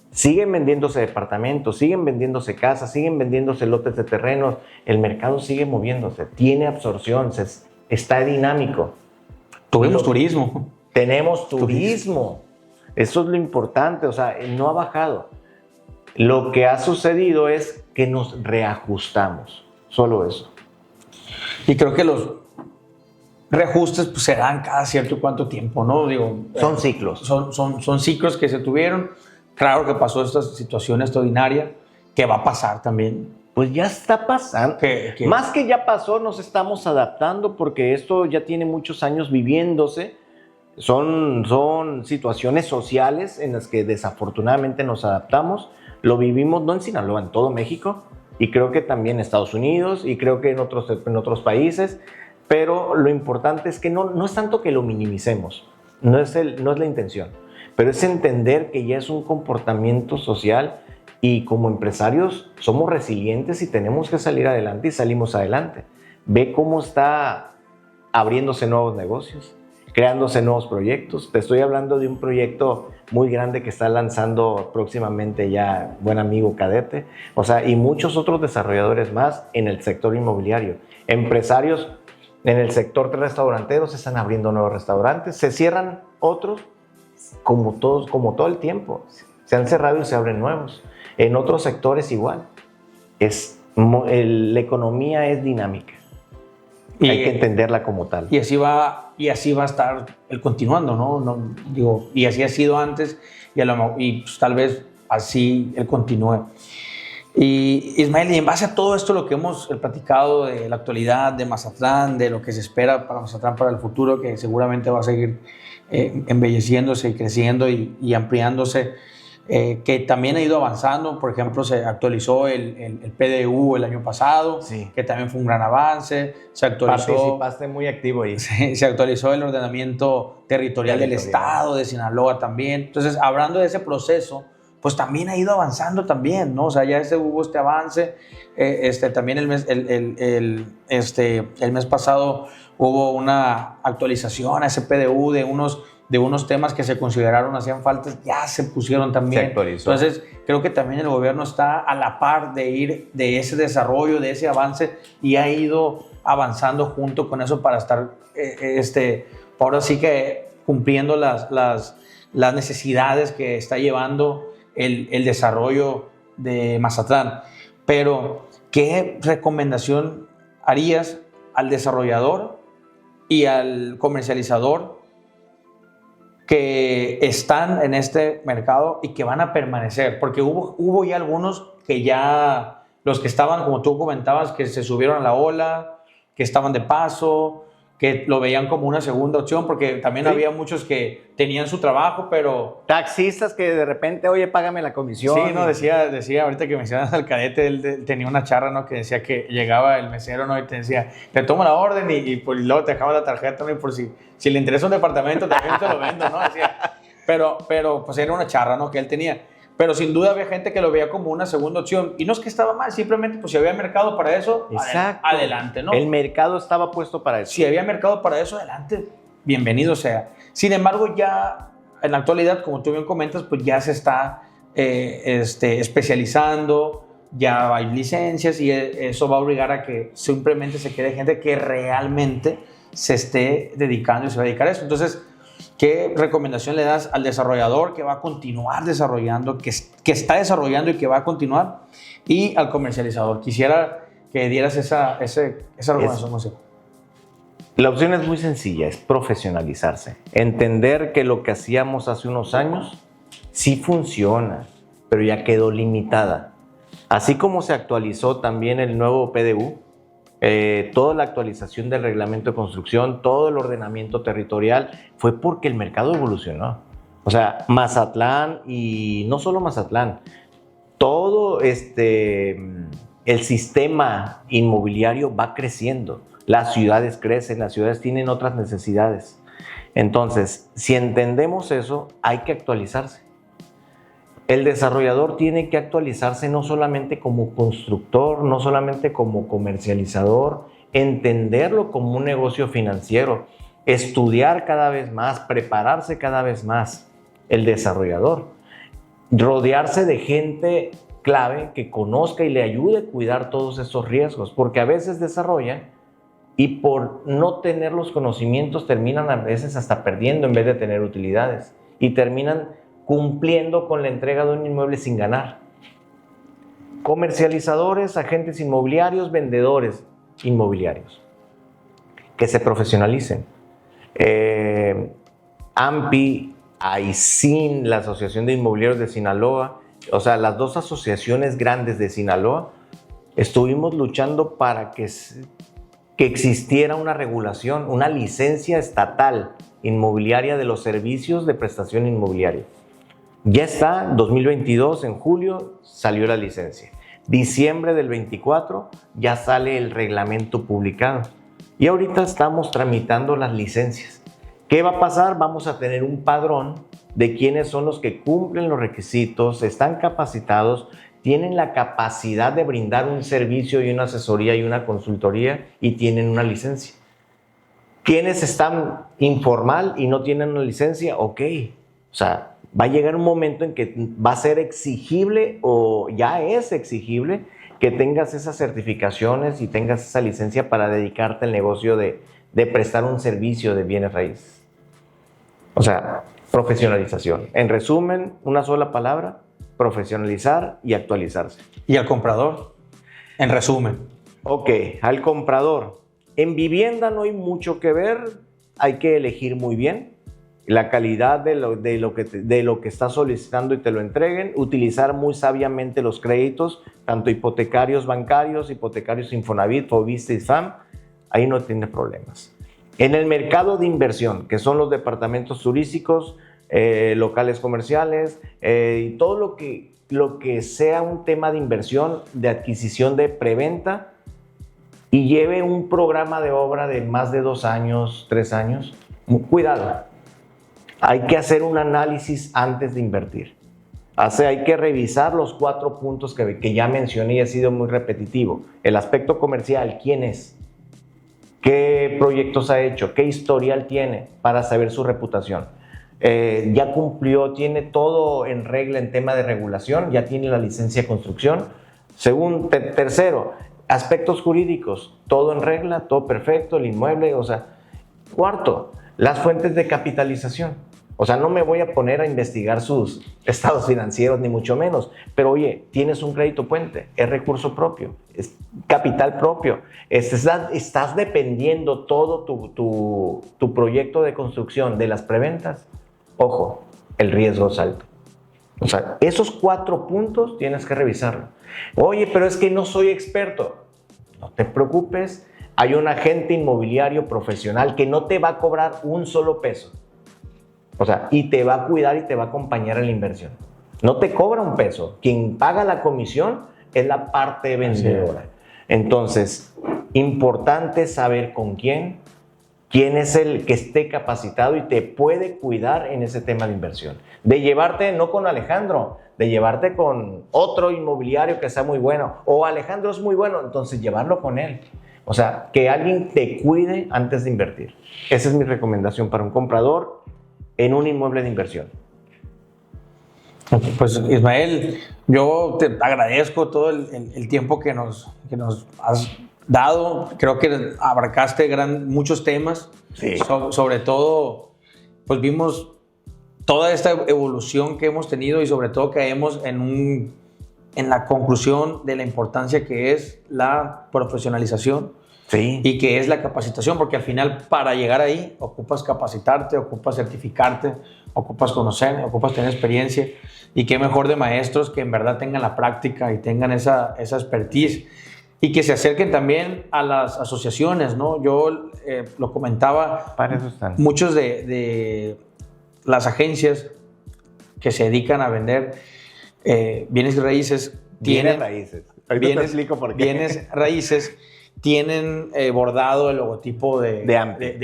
Siguen vendiéndose departamentos, siguen vendiéndose casas, siguen vendiéndose lotes de terrenos. El mercado sigue moviéndose, tiene absorción, está dinámico. Tuvimos turismo. Tenemos turismo. Eso es lo importante, o sea, no ha bajado. Lo que ha sucedido es que nos reajustamos, solo eso. Y creo que los reajustes pues, se dan cada cierto cuánto tiempo, ¿no? Digo, son ciclos. Son ciclos que se tuvieron. Claro que pasó esta situación extraordinaria, que va a pasar también. Pues ya está pasando. Más que ya pasó, nos estamos adaptando porque esto ya tiene muchos años viviéndose. Son situaciones sociales en las que desafortunadamente nos adaptamos. Lo vivimos no en Sinaloa, en todo México. Y creo que también en Estados Unidos y creo que en otros países. Pero lo importante es que no es tanto que lo minimicemos. No es la intención. pero es entender que ya es un comportamiento social y como empresarios somos resilientes y tenemos que salir adelante y salimos adelante. Ve cómo está abriéndose nuevos negocios, creándose nuevos proyectos. Te estoy hablando de un proyecto muy grande que está lanzando próximamente ya buen amigo Cadete, o sea, y muchos otros desarrolladores más en el sector inmobiliario. Empresarios en el sector restaurantero se están abriendo nuevos restaurantes, se cierran otros como todo el tiempo. Se han cerrado y se abren nuevos. En otros sectores igual. La economía es dinámica. Y hay que entenderla como tal. Y así va a estar el continuando, ¿no? Digo, y así ha sido antes y pues, tal vez así él continúe. Y Ismael, y en base a todo esto, lo que hemos platicado de la actualidad de Mazatlán, de lo que se espera para Mazatlán para el futuro, que seguramente va a seguir embelleciéndose y creciendo y ampliándose, que también ha ido avanzando. Por ejemplo, se actualizó el PDU el año pasado, sí, que también fue un gran avance. Se actualizó, participaste muy activo ahí. Se actualizó el ordenamiento territorial del estado de Sinaloa también. Entonces, hablando de ese proceso, pues también ha ido avanzando también, ¿no? O sea, ya hubo este avance. También el mes pasado hubo una actualización a ese PDU de unos temas que se consideraron hacían falta, ya se pusieron también. Se actualizó. Entonces, creo que también el gobierno está a la par de ir de ese desarrollo, de ese avance, y ha ido avanzando junto con eso para estar, ahora sí que cumpliendo las necesidades que está llevando el desarrollo de Mazatlán. Pero, ¿qué recomendación harías al desarrollador y al comercializador que están en este mercado y que van a permanecer? Porque hubo ya algunos que ya, los que estaban, como tú comentabas, que se subieron a la ola, que estaban de paso, que lo veían como una segunda opción, porque también había muchos que tenían su trabajo, pero... Taxistas que de repente, oye, págame la comisión. Sí, no, decía ahorita que mencionas al Cadete, él tenía una charra, ¿no? Que decía que llegaba el mesero, ¿no? Y te decía, te tomo la orden y pues, luego te dejaba la tarjeta, ¿no? Y por si le interesa un departamento, también te lo vendo, ¿no? Decía, pero pues era una charra, ¿no? Que él tenía. Pero sin duda había gente que lo veía como una segunda opción. Y no es que estaba mal, simplemente pues si había mercado para eso, adelante, ¿no? El mercado estaba puesto para eso. Si había mercado para eso, adelante, bienvenido sea. Sin embargo, ya en la actualidad, como tú bien comentas, pues ya se está especializando, ya hay licencias y eso va a obligar a que simplemente se quede gente que realmente se esté dedicando y se va a dedicar a eso. Entonces, ¿qué recomendación le das al desarrollador que va a continuar desarrollando, que está desarrollando y que va a continuar? Y al comercializador. Quisiera que dieras esa recomendación. La opción es muy sencilla, es profesionalizarse. Entender que lo que hacíamos hace unos años sí funciona, pero ya quedó limitada. Así como se actualizó también el nuevo PDU, toda la actualización del reglamento de construcción, todo el ordenamiento territorial, fue porque el mercado evolucionó. O sea, Mazatlán, y no solo Mazatlán, todo el sistema inmobiliario va creciendo. Las ciudades crecen, las ciudades tienen otras necesidades. Entonces, si entendemos eso, hay que actualizarse. El desarrollador tiene que actualizarse no solamente como constructor, no solamente como comercializador, entenderlo como un negocio financiero, estudiar cada vez más, prepararse cada vez más. El desarrollador, rodearse de gente clave que conozca y le ayude a cuidar todos estos riesgos, porque a veces desarrollan y por no tener los conocimientos terminan a veces hasta perdiendo en vez de tener utilidades y terminan cumpliendo con la entrega de un inmueble sin ganar. Comercializadores, agentes inmobiliarios, vendedores inmobiliarios, que se profesionalicen. AMPI, AISIN, la Asociación de Inmobiliarios de Sinaloa, o sea, las dos asociaciones grandes de Sinaloa, estuvimos luchando para que existiera una regulación, una licencia estatal inmobiliaria de los servicios de prestación inmobiliaria. Ya está, 2022, en julio, salió la licencia. Diciembre del 24 ya sale el reglamento publicado. Y ahorita estamos tramitando las licencias. ¿Qué va a pasar? Vamos a tener un padrón de quiénes son los que cumplen los requisitos, están capacitados, tienen la capacidad de brindar un servicio y una asesoría y una consultoría y tienen una licencia. ¿Quiénes están informal y no tienen una licencia? Ok, o sea, va a llegar un momento en que va a ser exigible o ya es exigible que tengas esas certificaciones y tengas esa licencia para dedicarte al negocio de prestar un servicio de bienes raíces. O sea, profesionalización. En resumen, una sola palabra, profesionalizar y actualizarse. ¿Y al comprador? En resumen. Ok, al comprador. En vivienda no hay mucho que ver, hay que elegir muy bien la calidad de lo que estás solicitando y te lo entreguen, utilizar muy sabiamente los créditos, tanto hipotecarios bancarios, hipotecarios Infonavit, Foviste y FAM, ahí no tiene problemas. En el mercado de inversión, que son los departamentos turísticos, locales comerciales, y todo lo que sea un tema de inversión, de adquisición de preventa, y lleve un programa de obra de más de 2 años, 3 años, cuidado. Hay que hacer un análisis antes de invertir. Hay que revisar los 4 puntos que ya mencioné y he sido muy repetitivo. El aspecto comercial, ¿quién es? ¿Qué proyectos ha hecho? ¿Qué historial tiene para saber su reputación? ¿Ya cumplió? ¿Tiene todo en regla en tema de regulación? ¿Ya tiene la licencia de construcción? Tercero, aspectos jurídicos. ¿Todo en regla? ¿Todo perfecto? ¿El inmueble? O sea, cuarto, las fuentes de capitalización. O sea, no me voy a poner a investigar sus estados financieros, ni mucho menos. Pero oye, tienes un crédito puente, es recurso propio, es capital propio. Estás dependiendo todo tu proyecto de construcción de las preventas. Ojo, el riesgo es alto. O sea, esos 4 puntos tienes que revisarlo. Oye, pero es que no soy experto. No te preocupes, hay un agente inmobiliario profesional que no te va a cobrar un solo peso. O sea, y te va a cuidar y te va a acompañar en la inversión. No te cobra un peso. Quien paga la comisión es la parte vendedora. Entonces, importante saber con quién es el que esté capacitado y te puede cuidar en ese tema de inversión. De llevarte, no con Alejandro, de llevarte con otro inmobiliario que sea muy bueno. O Alejandro es muy bueno, entonces llevarlo con él. O sea, que alguien te cuide antes de invertir. Esa es mi recomendación para un comprador en un inmueble de inversión. Pues Ismael, yo te agradezco todo el tiempo que nos has dado. Creo que abarcaste muchos temas. Sí. Sobre todo, pues vimos toda esta evolución que hemos tenido y sobre todo caemos en la conclusión de la importancia que es la profesionalización. Sí. Y que es la capacitación, porque al final para llegar ahí ocupas capacitarte, ocupas certificarte, ocupas conocer, ocupas tener experiencia, y qué mejor de maestros que en verdad tengan la práctica y tengan esa expertise y que se acerquen también a las asociaciones, ¿no? Yo lo comentaba, para eso están. Muchos de las agencias que se dedican a vender bienes raíces Bienes raíces. Ahorita te explico por qué. Bienes raíces tienen bordado el logotipo de AMPI.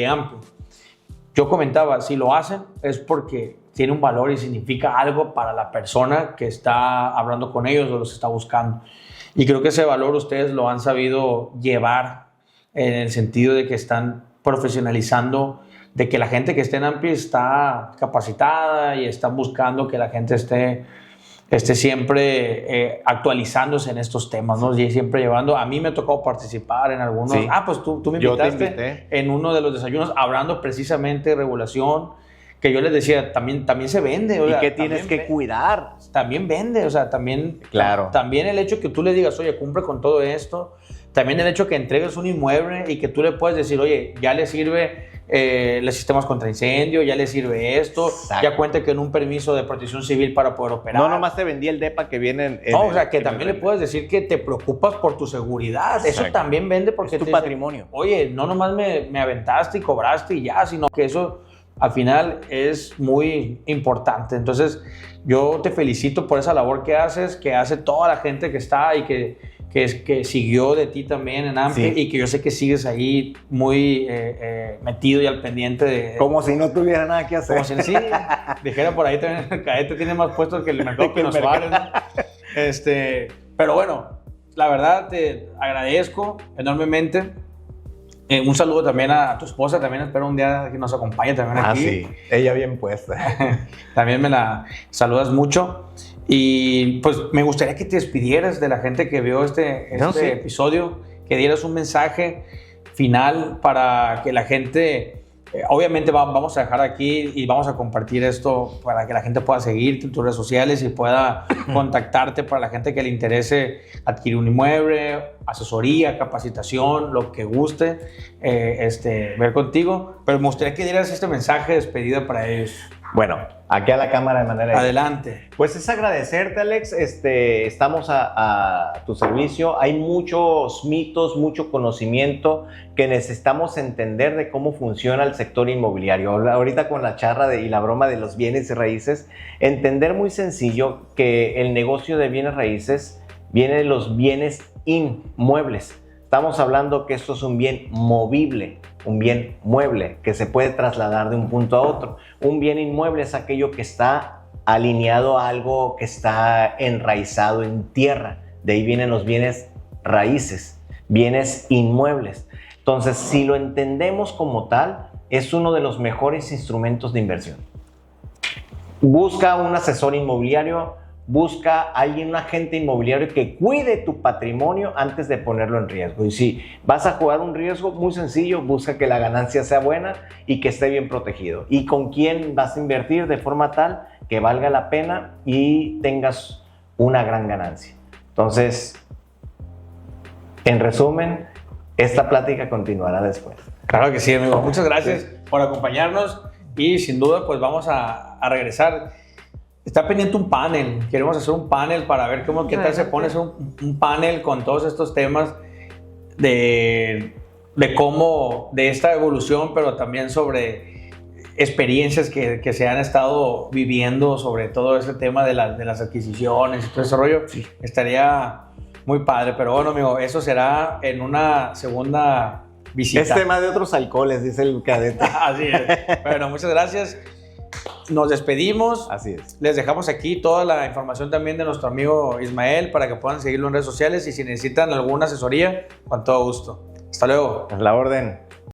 Yo comentaba, si lo hacen es porque tiene un valor y significa algo para la persona que está hablando con ellos o los está buscando. Y creo que ese valor ustedes lo han sabido llevar en el sentido de que están profesionalizando, de que la gente que esté en AMPI está capacitada y están buscando que la gente esté siempre actualizándose en estos temas, ¿no? Y siempre llevando. A mí me tocó participar en algunos. Sí. Pues tú me invitaste en uno de los desayunos hablando precisamente de regulación, que yo les decía, también se vende. ¿Y qué tienes que cuidar? También vende, o sea, también. Claro. También el hecho que tú le digas, oye, cumple con todo esto. También el hecho que entregues un inmueble y que tú le puedes decir, oye, ya le sirve los sistemas contra incendio, ya le sirve esto, exacto, ya cuenta con un permiso de protección civil para poder operar. No, nomás te vendí el DEPA que viene en o sea, que también le puedes decir que te preocupas por tu seguridad. Exacto. Eso también vende porque es tu patrimonio. Oye, no nomás me aventaste y cobraste y ya, sino que eso al final es muy importante. Entonces, yo te felicito por esa labor que haces, que hace toda la gente que está y que siguió de ti también en AMPI, sí. Y que yo sé que sigues ahí muy metido y al pendiente de... Como si no tuviera nada que hacer. Como si sí, dijera por ahí también, el Cadete tiene más puestos que el mercado Pino Suárez, ¿no? Pero bueno, la verdad te agradezco enormemente. Un saludo también a tu esposa, también espero un día que nos acompañe también aquí. Sí, ella bien puesta. También me la saludas mucho. Y pues me gustaría que te despidieras de la gente que vio este episodio, que dieras un mensaje final para que la gente... Obviamente vamos a dejar aquí y vamos a compartir esto para que la gente pueda seguirte en tus redes sociales y pueda contactarte para la gente que le interese adquirir un inmueble, asesoría, capacitación, lo que guste ver contigo. Pero me gustaría que dieras este mensaje de despedida para ellos. Bueno, aquí a la cámara de manera... Adelante. Pues es agradecerte, Alex. Estamos a tu servicio. Hay muchos mitos, mucho conocimiento que necesitamos entender de cómo funciona el sector inmobiliario. Ahorita con la charla y la broma de los bienes y raíces, entender muy sencillo que el negocio de bienes raíces viene de los bienes inmuebles. Estamos hablando que esto es un bien movible, un bien mueble que se puede trasladar de un punto a otro. Un bien inmueble es aquello que está alineado a algo que está enraizado en tierra. De ahí vienen los bienes raíces, bienes inmuebles. Entonces, si lo entendemos como tal, es uno de los mejores instrumentos de inversión. Busca un asesor inmobiliario, busca a alguien, un agente inmobiliario que cuide tu patrimonio antes de ponerlo en riesgo. Y si vas a jugar un riesgo, muy sencillo, busca que la ganancia sea buena y que esté bien protegido. Y con quién vas a invertir de forma tal que valga la pena y tengas una gran ganancia. Entonces, en resumen, esta plática continuará después. Claro que sí, amigo. Muchas gracias por acompañarnos y sin duda pues vamos a regresar. Está pendiente un panel, queremos hacer un panel para ver qué tal se pone un panel con todos estos temas de cómo, de esta evolución, pero también sobre experiencias que se han estado viviendo sobre todo ese tema de las adquisiciones y todo ese rollo. Sí. Estaría muy padre, pero bueno, amigo, eso será en una segunda visita. Es tema de otros alcoholes, dice el Cadete. Así es. Bueno, muchas gracias. Nos despedimos. Así es. Les dejamos aquí toda la información también de nuestro amigo Ismael para que puedan seguirlo en redes sociales y si necesitan alguna asesoría, con todo gusto. Hasta luego. Es la orden.